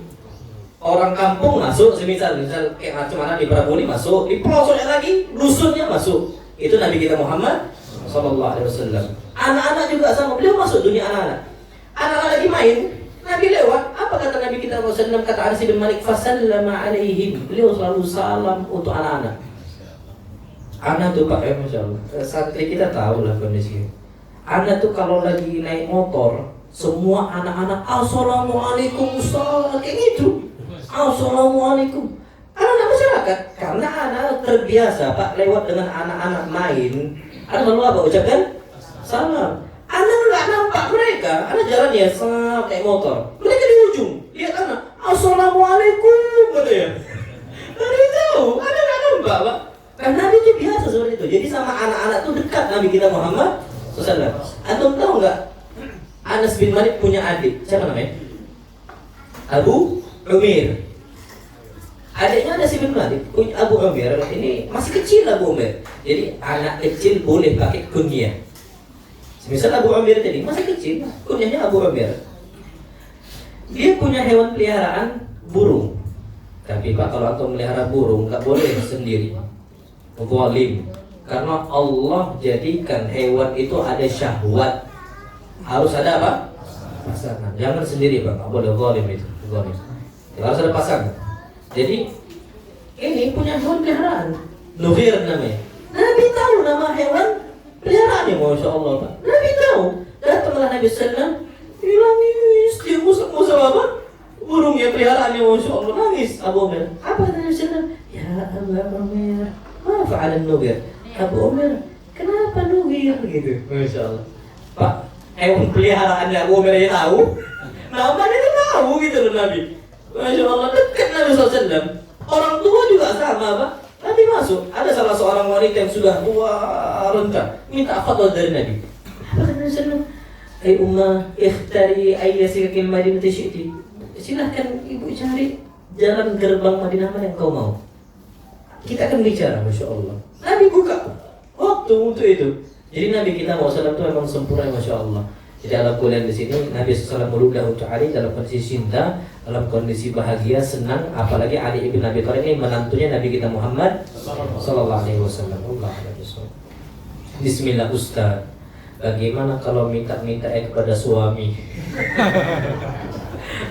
orang kampung masuk, misal kayak macam mana di Prabuni masuk, di pelosoknya lagi dusunnya masuk. Itu Nabi kita Muhammad sallallahu alaihi wasallam. Anak-anak juga sama, beliau masuk dunia anak-anak. Anak-anak lagi main, Nabi lewat. Apa kata Nabi kita SAW? Kata Anas bin Malik, fasallama alaihim. Beliau selalu salam untuk anak-anak. Anak tuh Pak, Masya Allah, santri kita tahu lah kondisinya. Anak tuh kalau lagi naik motor, semua anak-anak assalamualaikum Ustaz, kayak gitu. Assalamualaikum. Anak-anak masyarakat, karena anak terbiasa Pak lewat dengan anak-anak main. Anak selalu apa? Ucapkan salam. Anak nggak nampak mereka, anak jalan ya kayak motor. Mereka di ujung, lihat anak, assalamualaikum, gitu ya. Dari jauh, anak nggak nampak Pak. Karena Nabi itu biasa seperti itu. Jadi sama anak-anak tuh dekat Nabi kita Muhammad SAW. Antum tahu nggak? Anas bin Malik punya adik. Siapa namanya? Abu Umair. Adiknya Anas bin Malik punya Abu Umair. Ini masih kecil Abu Umair. Jadi anak kecil boleh pakai kunyah. Misal Abu Umair tadi masih kecil, kunyahnya Abu Umair. Dia punya hewan peliharaan burung. Tapi Pak, kalau antum melihara burung nggak boleh sendiri. Zalim, karena Allah jadikan hewan itu ada syahwat, harus ada apa? Pasangan. Jangan sendiri Pak, nggak boleh zalim itu. Zalim. Harus ada pasangan. Jadi ini punya hewan peliharaan, Nughir namanya. Nabi tahu nama hewan peliharaannya, masya Allah Pak. Nabi tahu. Datanglah Nabi Sallam, nangis, dia musuh apa? Burungnya peliharaannya, masya Allah, nangis. Abu Umar, apa kata Nabi Sallam? Ya Abu Umar, apa fa'alan Nughir? Abu Umar, kenapa Nughir gitu? Masya Allah. Pak, hewan peliharaannya Abu Umar yang tahu, namanya itu tahu gitu loh Nabi. Masya Allah, dekat Nabi SAW. Orang tua juga sama Pak. Nabi masuk, ada salah seorang wanita yang sudah tua renta, minta fatwa dari Nabi. Apa kata Nabi SAW? Hai Ummah, ikhtari ayyasikakil madinati syi'ti. Silahkan ibu cari jalan gerbang Madinah mana yang kau mau. Kita akan bicara, Masya Allah. Nabi buka waktu untuk itu. Jadi Nabi kita SAW itu memang sempurna, Masya Allah. Jadi alam kuliah di sini Nabi SAW meludah untuk Ali dalam kondisi cinta, dalam kondisi bahagia, senang. Apalagi Ali ibn Abi Thalib ini menantunya Nabi kita Muhammad Sallallahu Alaihi Wasallam. Bismillah Ustaz. Bagaimana kalau minta-minta kepada suami?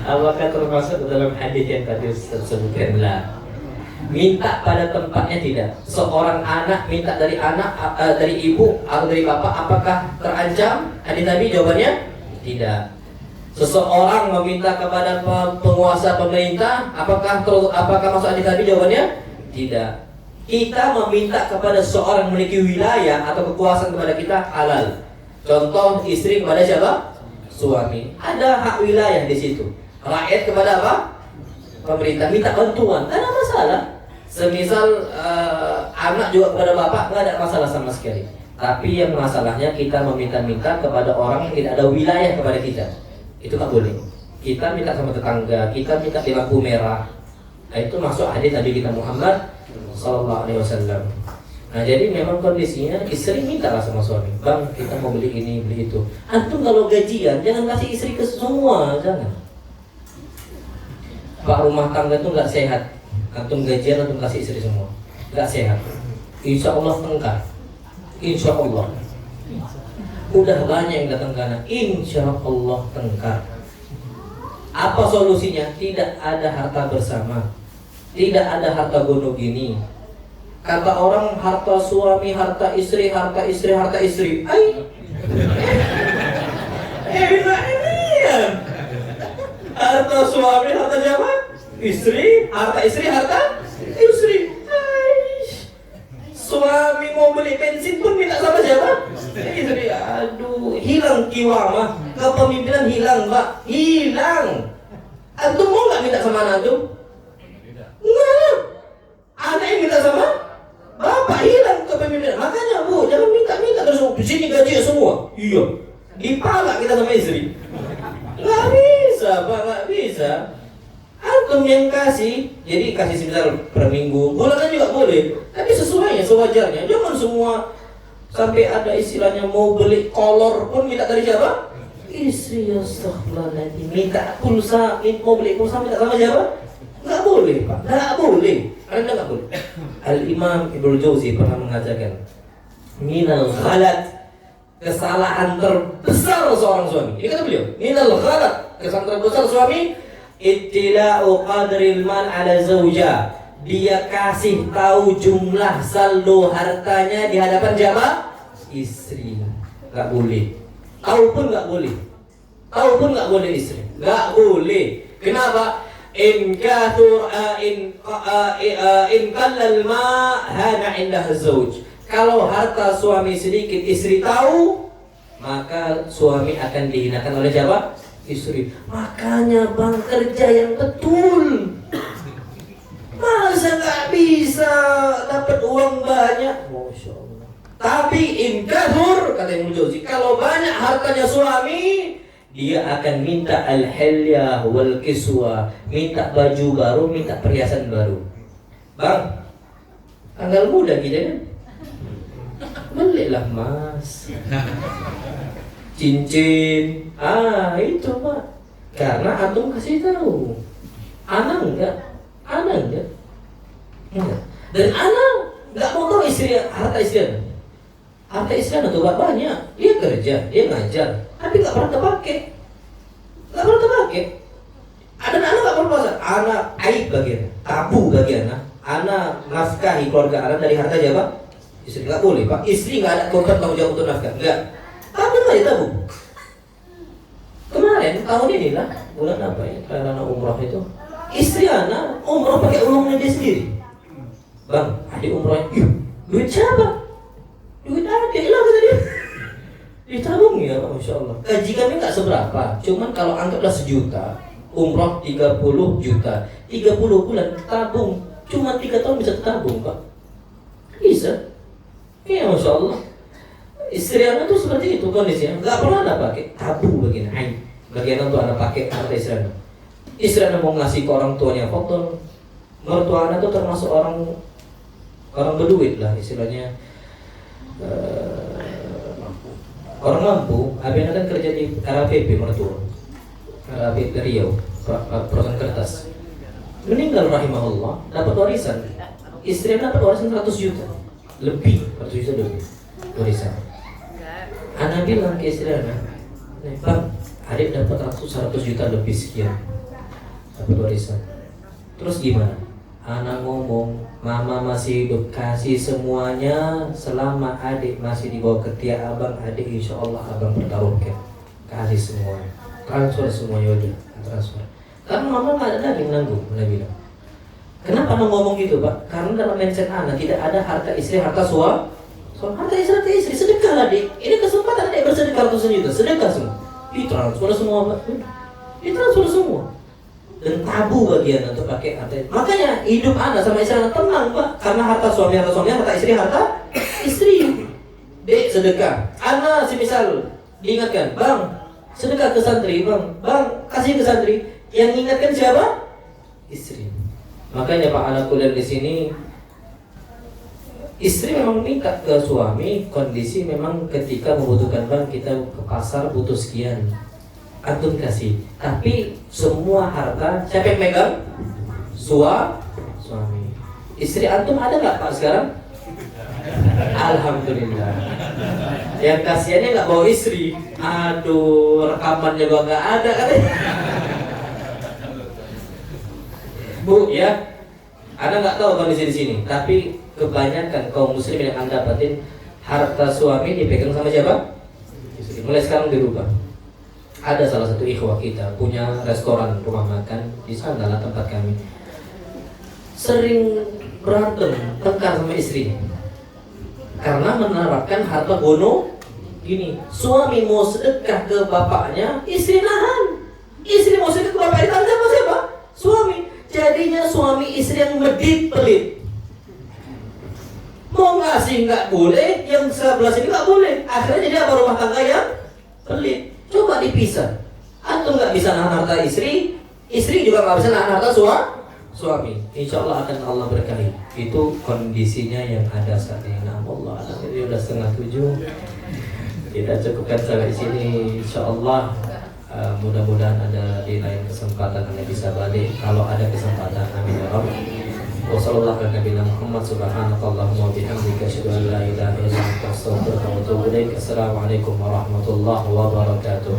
Apakah termasuk dalam hadis yang tadi Ustaz sebutkan? Lah. Minta pada tempatnya tidak. Seorang anak minta dari dari ibu atau dari bapak, apakah terancam? Hadis Nabi jawabannya tidak. Seseorang meminta kepada penguasa pemerintah, apakah masuk hadis Nabi? Jawabannya tidak. Kita meminta kepada seorang memiliki wilayah atau kekuasaan kepada kita halal. Contoh istri kepada siapa? Suami. Ada hak wilayah di situ. Rakyat kepada apa? Pemerintah minta bantuan, tidak ada masalah. Semisal anak juga kepada bapak, nggak ada masalah sama sekali. Tapi yang masalahnya kita meminta-minta kepada orang yang tidak ada wilayah kepada kita, itu nggak boleh. Kita minta sama tetangga, kita minta di lampu merah. Nah, itu masuk hadis Nabi kita Muhammad Sallallahu Alaihi Wasallam. Nah, jadi memang kondisinya istri minta lah sama suami, bang kita mau beli ini beli itu. Antum kalau gajian jangan kasih istri ke semua, jangan. Pak, rumah tangga itu nggak sehat. Antum gajian antum kasih istri semua, nggak sehat. Insya Allah tengkar. Insya Allah. Udah banyak yang datang ke anak. Insya Allah tengkar. Apa solusinya? Tidak ada harta bersama, tidak ada harta gono gini. Kata orang harta suami, harta istri, harta istri, harta istri. Harta suami, harta siapa? Istri, harta istri, harta istri. Suami mau beli bensin pun minta sama siapa? Istri. Aduh, hilang kiwamah, kepemimpinan hilang, Mbak, hilang. Antum mau nggak minta sama anak antum? Enggak. Anak yang minta sama bapak, hilang kepemimpinan. Makanya Bu, jangan minta terus. Di sini gaji semua. Iya. Dipalak kita sama istri. Nggak bisa, Pak, nggak bisa. Antum antum yang kasih, jadi kasih semisal per minggu, bulanan juga boleh, tapi sesuainya, sewajarnya. Jangan semua sampai ada istilahnya mau beli kolor pun minta dari siapa? Istri. Astagfirullahaladzim. Minta pulsa, mau beli pulsa minta sama siapa? Nggak boleh Pak, nggak boleh. Anda nggak boleh. Al-Imam Ibnu Jauzi pernah mengatakan, minal ghalat, kesalahan terbesar seorang suami. Ini kata beliau, minal ghalat, kesalahan terbesar suami, ittila'u qadril mal ala zawja. Dia kasih tahu jumlah saldo hartanya di hadapan siapa? Istri. Nggak boleh. Tahu pun nggak boleh. Tahu pun nggak boleh istri. Nggak boleh. Kenapa? In kathur in qallal ma hana indah zawj. Kalau harta suami sedikit istri tahu, maka suami akan dihinakan oleh siapa? Istri. Makanya bang, kerja yang betul. Masa nggak bisa dapat uang banyak? Masya Allah. Tapi in kathur, kata Ibnu Jauzi, kalau banyak hartanya suami, dia akan minta al-hilya wal kiswa, minta baju baru, minta perhiasan baru. Bang, tanggal muda kita kan? Belilah mas, cincin, itu Pak. Karena antum kasih tahu, anak enggak. Dan anak nggak mau tahu harta istri. Harta istri anak tuh banyak, dia kerja, dia ngajar, tapi nggak pernah terpakai. Ada anak nggak pernah puasa, anak aib bagian, tabu bagian, anak nafkahi keluarga anak dari harta siapa? Istri. Nggak boleh Pak, istri nggak ada korban tanggung jawab untuk nafkah, nggak. Tabung aja tabung. Kemarin tahun ini lah, bulan apa ya, karena umroh itu, istri anak umroh pakai uangnya dia sendiri. Bang, adik umroh, duit siapa? Duit adik lah kata dia. Ditabung ya, Masya Allah. Gaji kami nggak seberapa, cuman kalau anggaplah 1 juta, umroh 30 juta, 30 bulan tabung, cuma 3 tahun bisa tabung Pak. Bisa. Ya Masya Allah. Istri anak tuh seperti itu kondisinya, nggak pernah ada pakai tabu bagian aib. Bagian untuk anak pakai harta istri anak. Istri anak mau ngasih ke orang tuanya foto, mertua anak tuh termasuk orang berduit lah istilahnya. Orang mampu, Abina kan kerja di RAPP mertua, RAPP Riau, perusahaan kertas. Meninggal rahimahullah, dapat warisan. Istri dapat warisan 100 juta lebih, 100 juta lebih warisan. Anak bilang ke istri anak, Bang, adik dapat 100 juta lebih sekian, dapat warisan. Terus gimana? Anak ngomong, mama masih hidup, kasih semuanya selama adik masih di bawah ketiak abang. Adik insya Allah abang bertaruhkan, kasih semuanya, transfer semuanya udah transfer. Karena mama nggak ada daging nanggung, dia bilang. Kenapa anak ngomong gitu Pak? Karena dalam mindset anak tidak ada harta istri, harta suami. Harta istri, sedekah lah dik. Ini kesempatan adik bersedekah 100 juta, sedekah semua, ditransfer semua Pak, ditransfer semua. Dan tabu bagian untuk pakai harta. Makanya hidup anak sama istri anak tenang Pak, karena harta suami, harta istri, harta istri. Dek sedekah, anak semisal diingatkan, Bang sedekah ke santri, bang kasih ke santri. Yang ingatkan siapa? Istri. Makanya Pak anak kuliah di sini, istri memang minta ke suami, kondisi memang ketika membutuhkan, Bang kita ke pasar butuh sekian, antum kasih. Tapi semua harta siapa yang megang? Suami. Istri antum ada nggak Pak sekarang? Alhamdulillah. Yang kasihannya nggak bawa istri. Aduh, rekamannya juga nggak ada katanya. Bu ya, Anda nggak tahu kondisi di sini, tapi kebanyakan kaum muslimin yang Anda dapatin harta suami dipegang sama siapa? Istri. Mulai sekarang dirubah. Ada salah satu ikhwah kita punya restoran rumah makan di sana lah tempat kami. Sering berantem, tengkar sama istrinya karena menerapkan harta gono gini. Suami mau sedekah ke bapaknya, istri nahan. Istri mau sedekah ke bapaknya, ditanya sama siapa? Suami. Jadinya suami istri yang medit pelit. Mau ngasih nggak boleh, yang sebelah sini nggak boleh. Akhirnya jadi apa? Rumah tangga yang pelit. Coba dipisah. Antum nggak bisa nahan harta istri, Istri juga nggak bisa nahan harta suami. Insya Allah akan Allah berkahi. Itu kondisinya yang ada saat ini. Nah, Allah, ini udah 6:30. Kita cukupkan sampai sini. Insya Allah mudah-mudahan ada di lain kesempatan Anda bisa balik. Kalau ada kesempatan, amin ya Rabb. Wassalamualaikum warahmatullahi wabarakatuh. Subhanakallahumma wa bihamdika asyhadu an la ilaha illa anta astaghfiruka wa atubu ilaik. Assalamualaikum warahmatullahi wabarakatuh.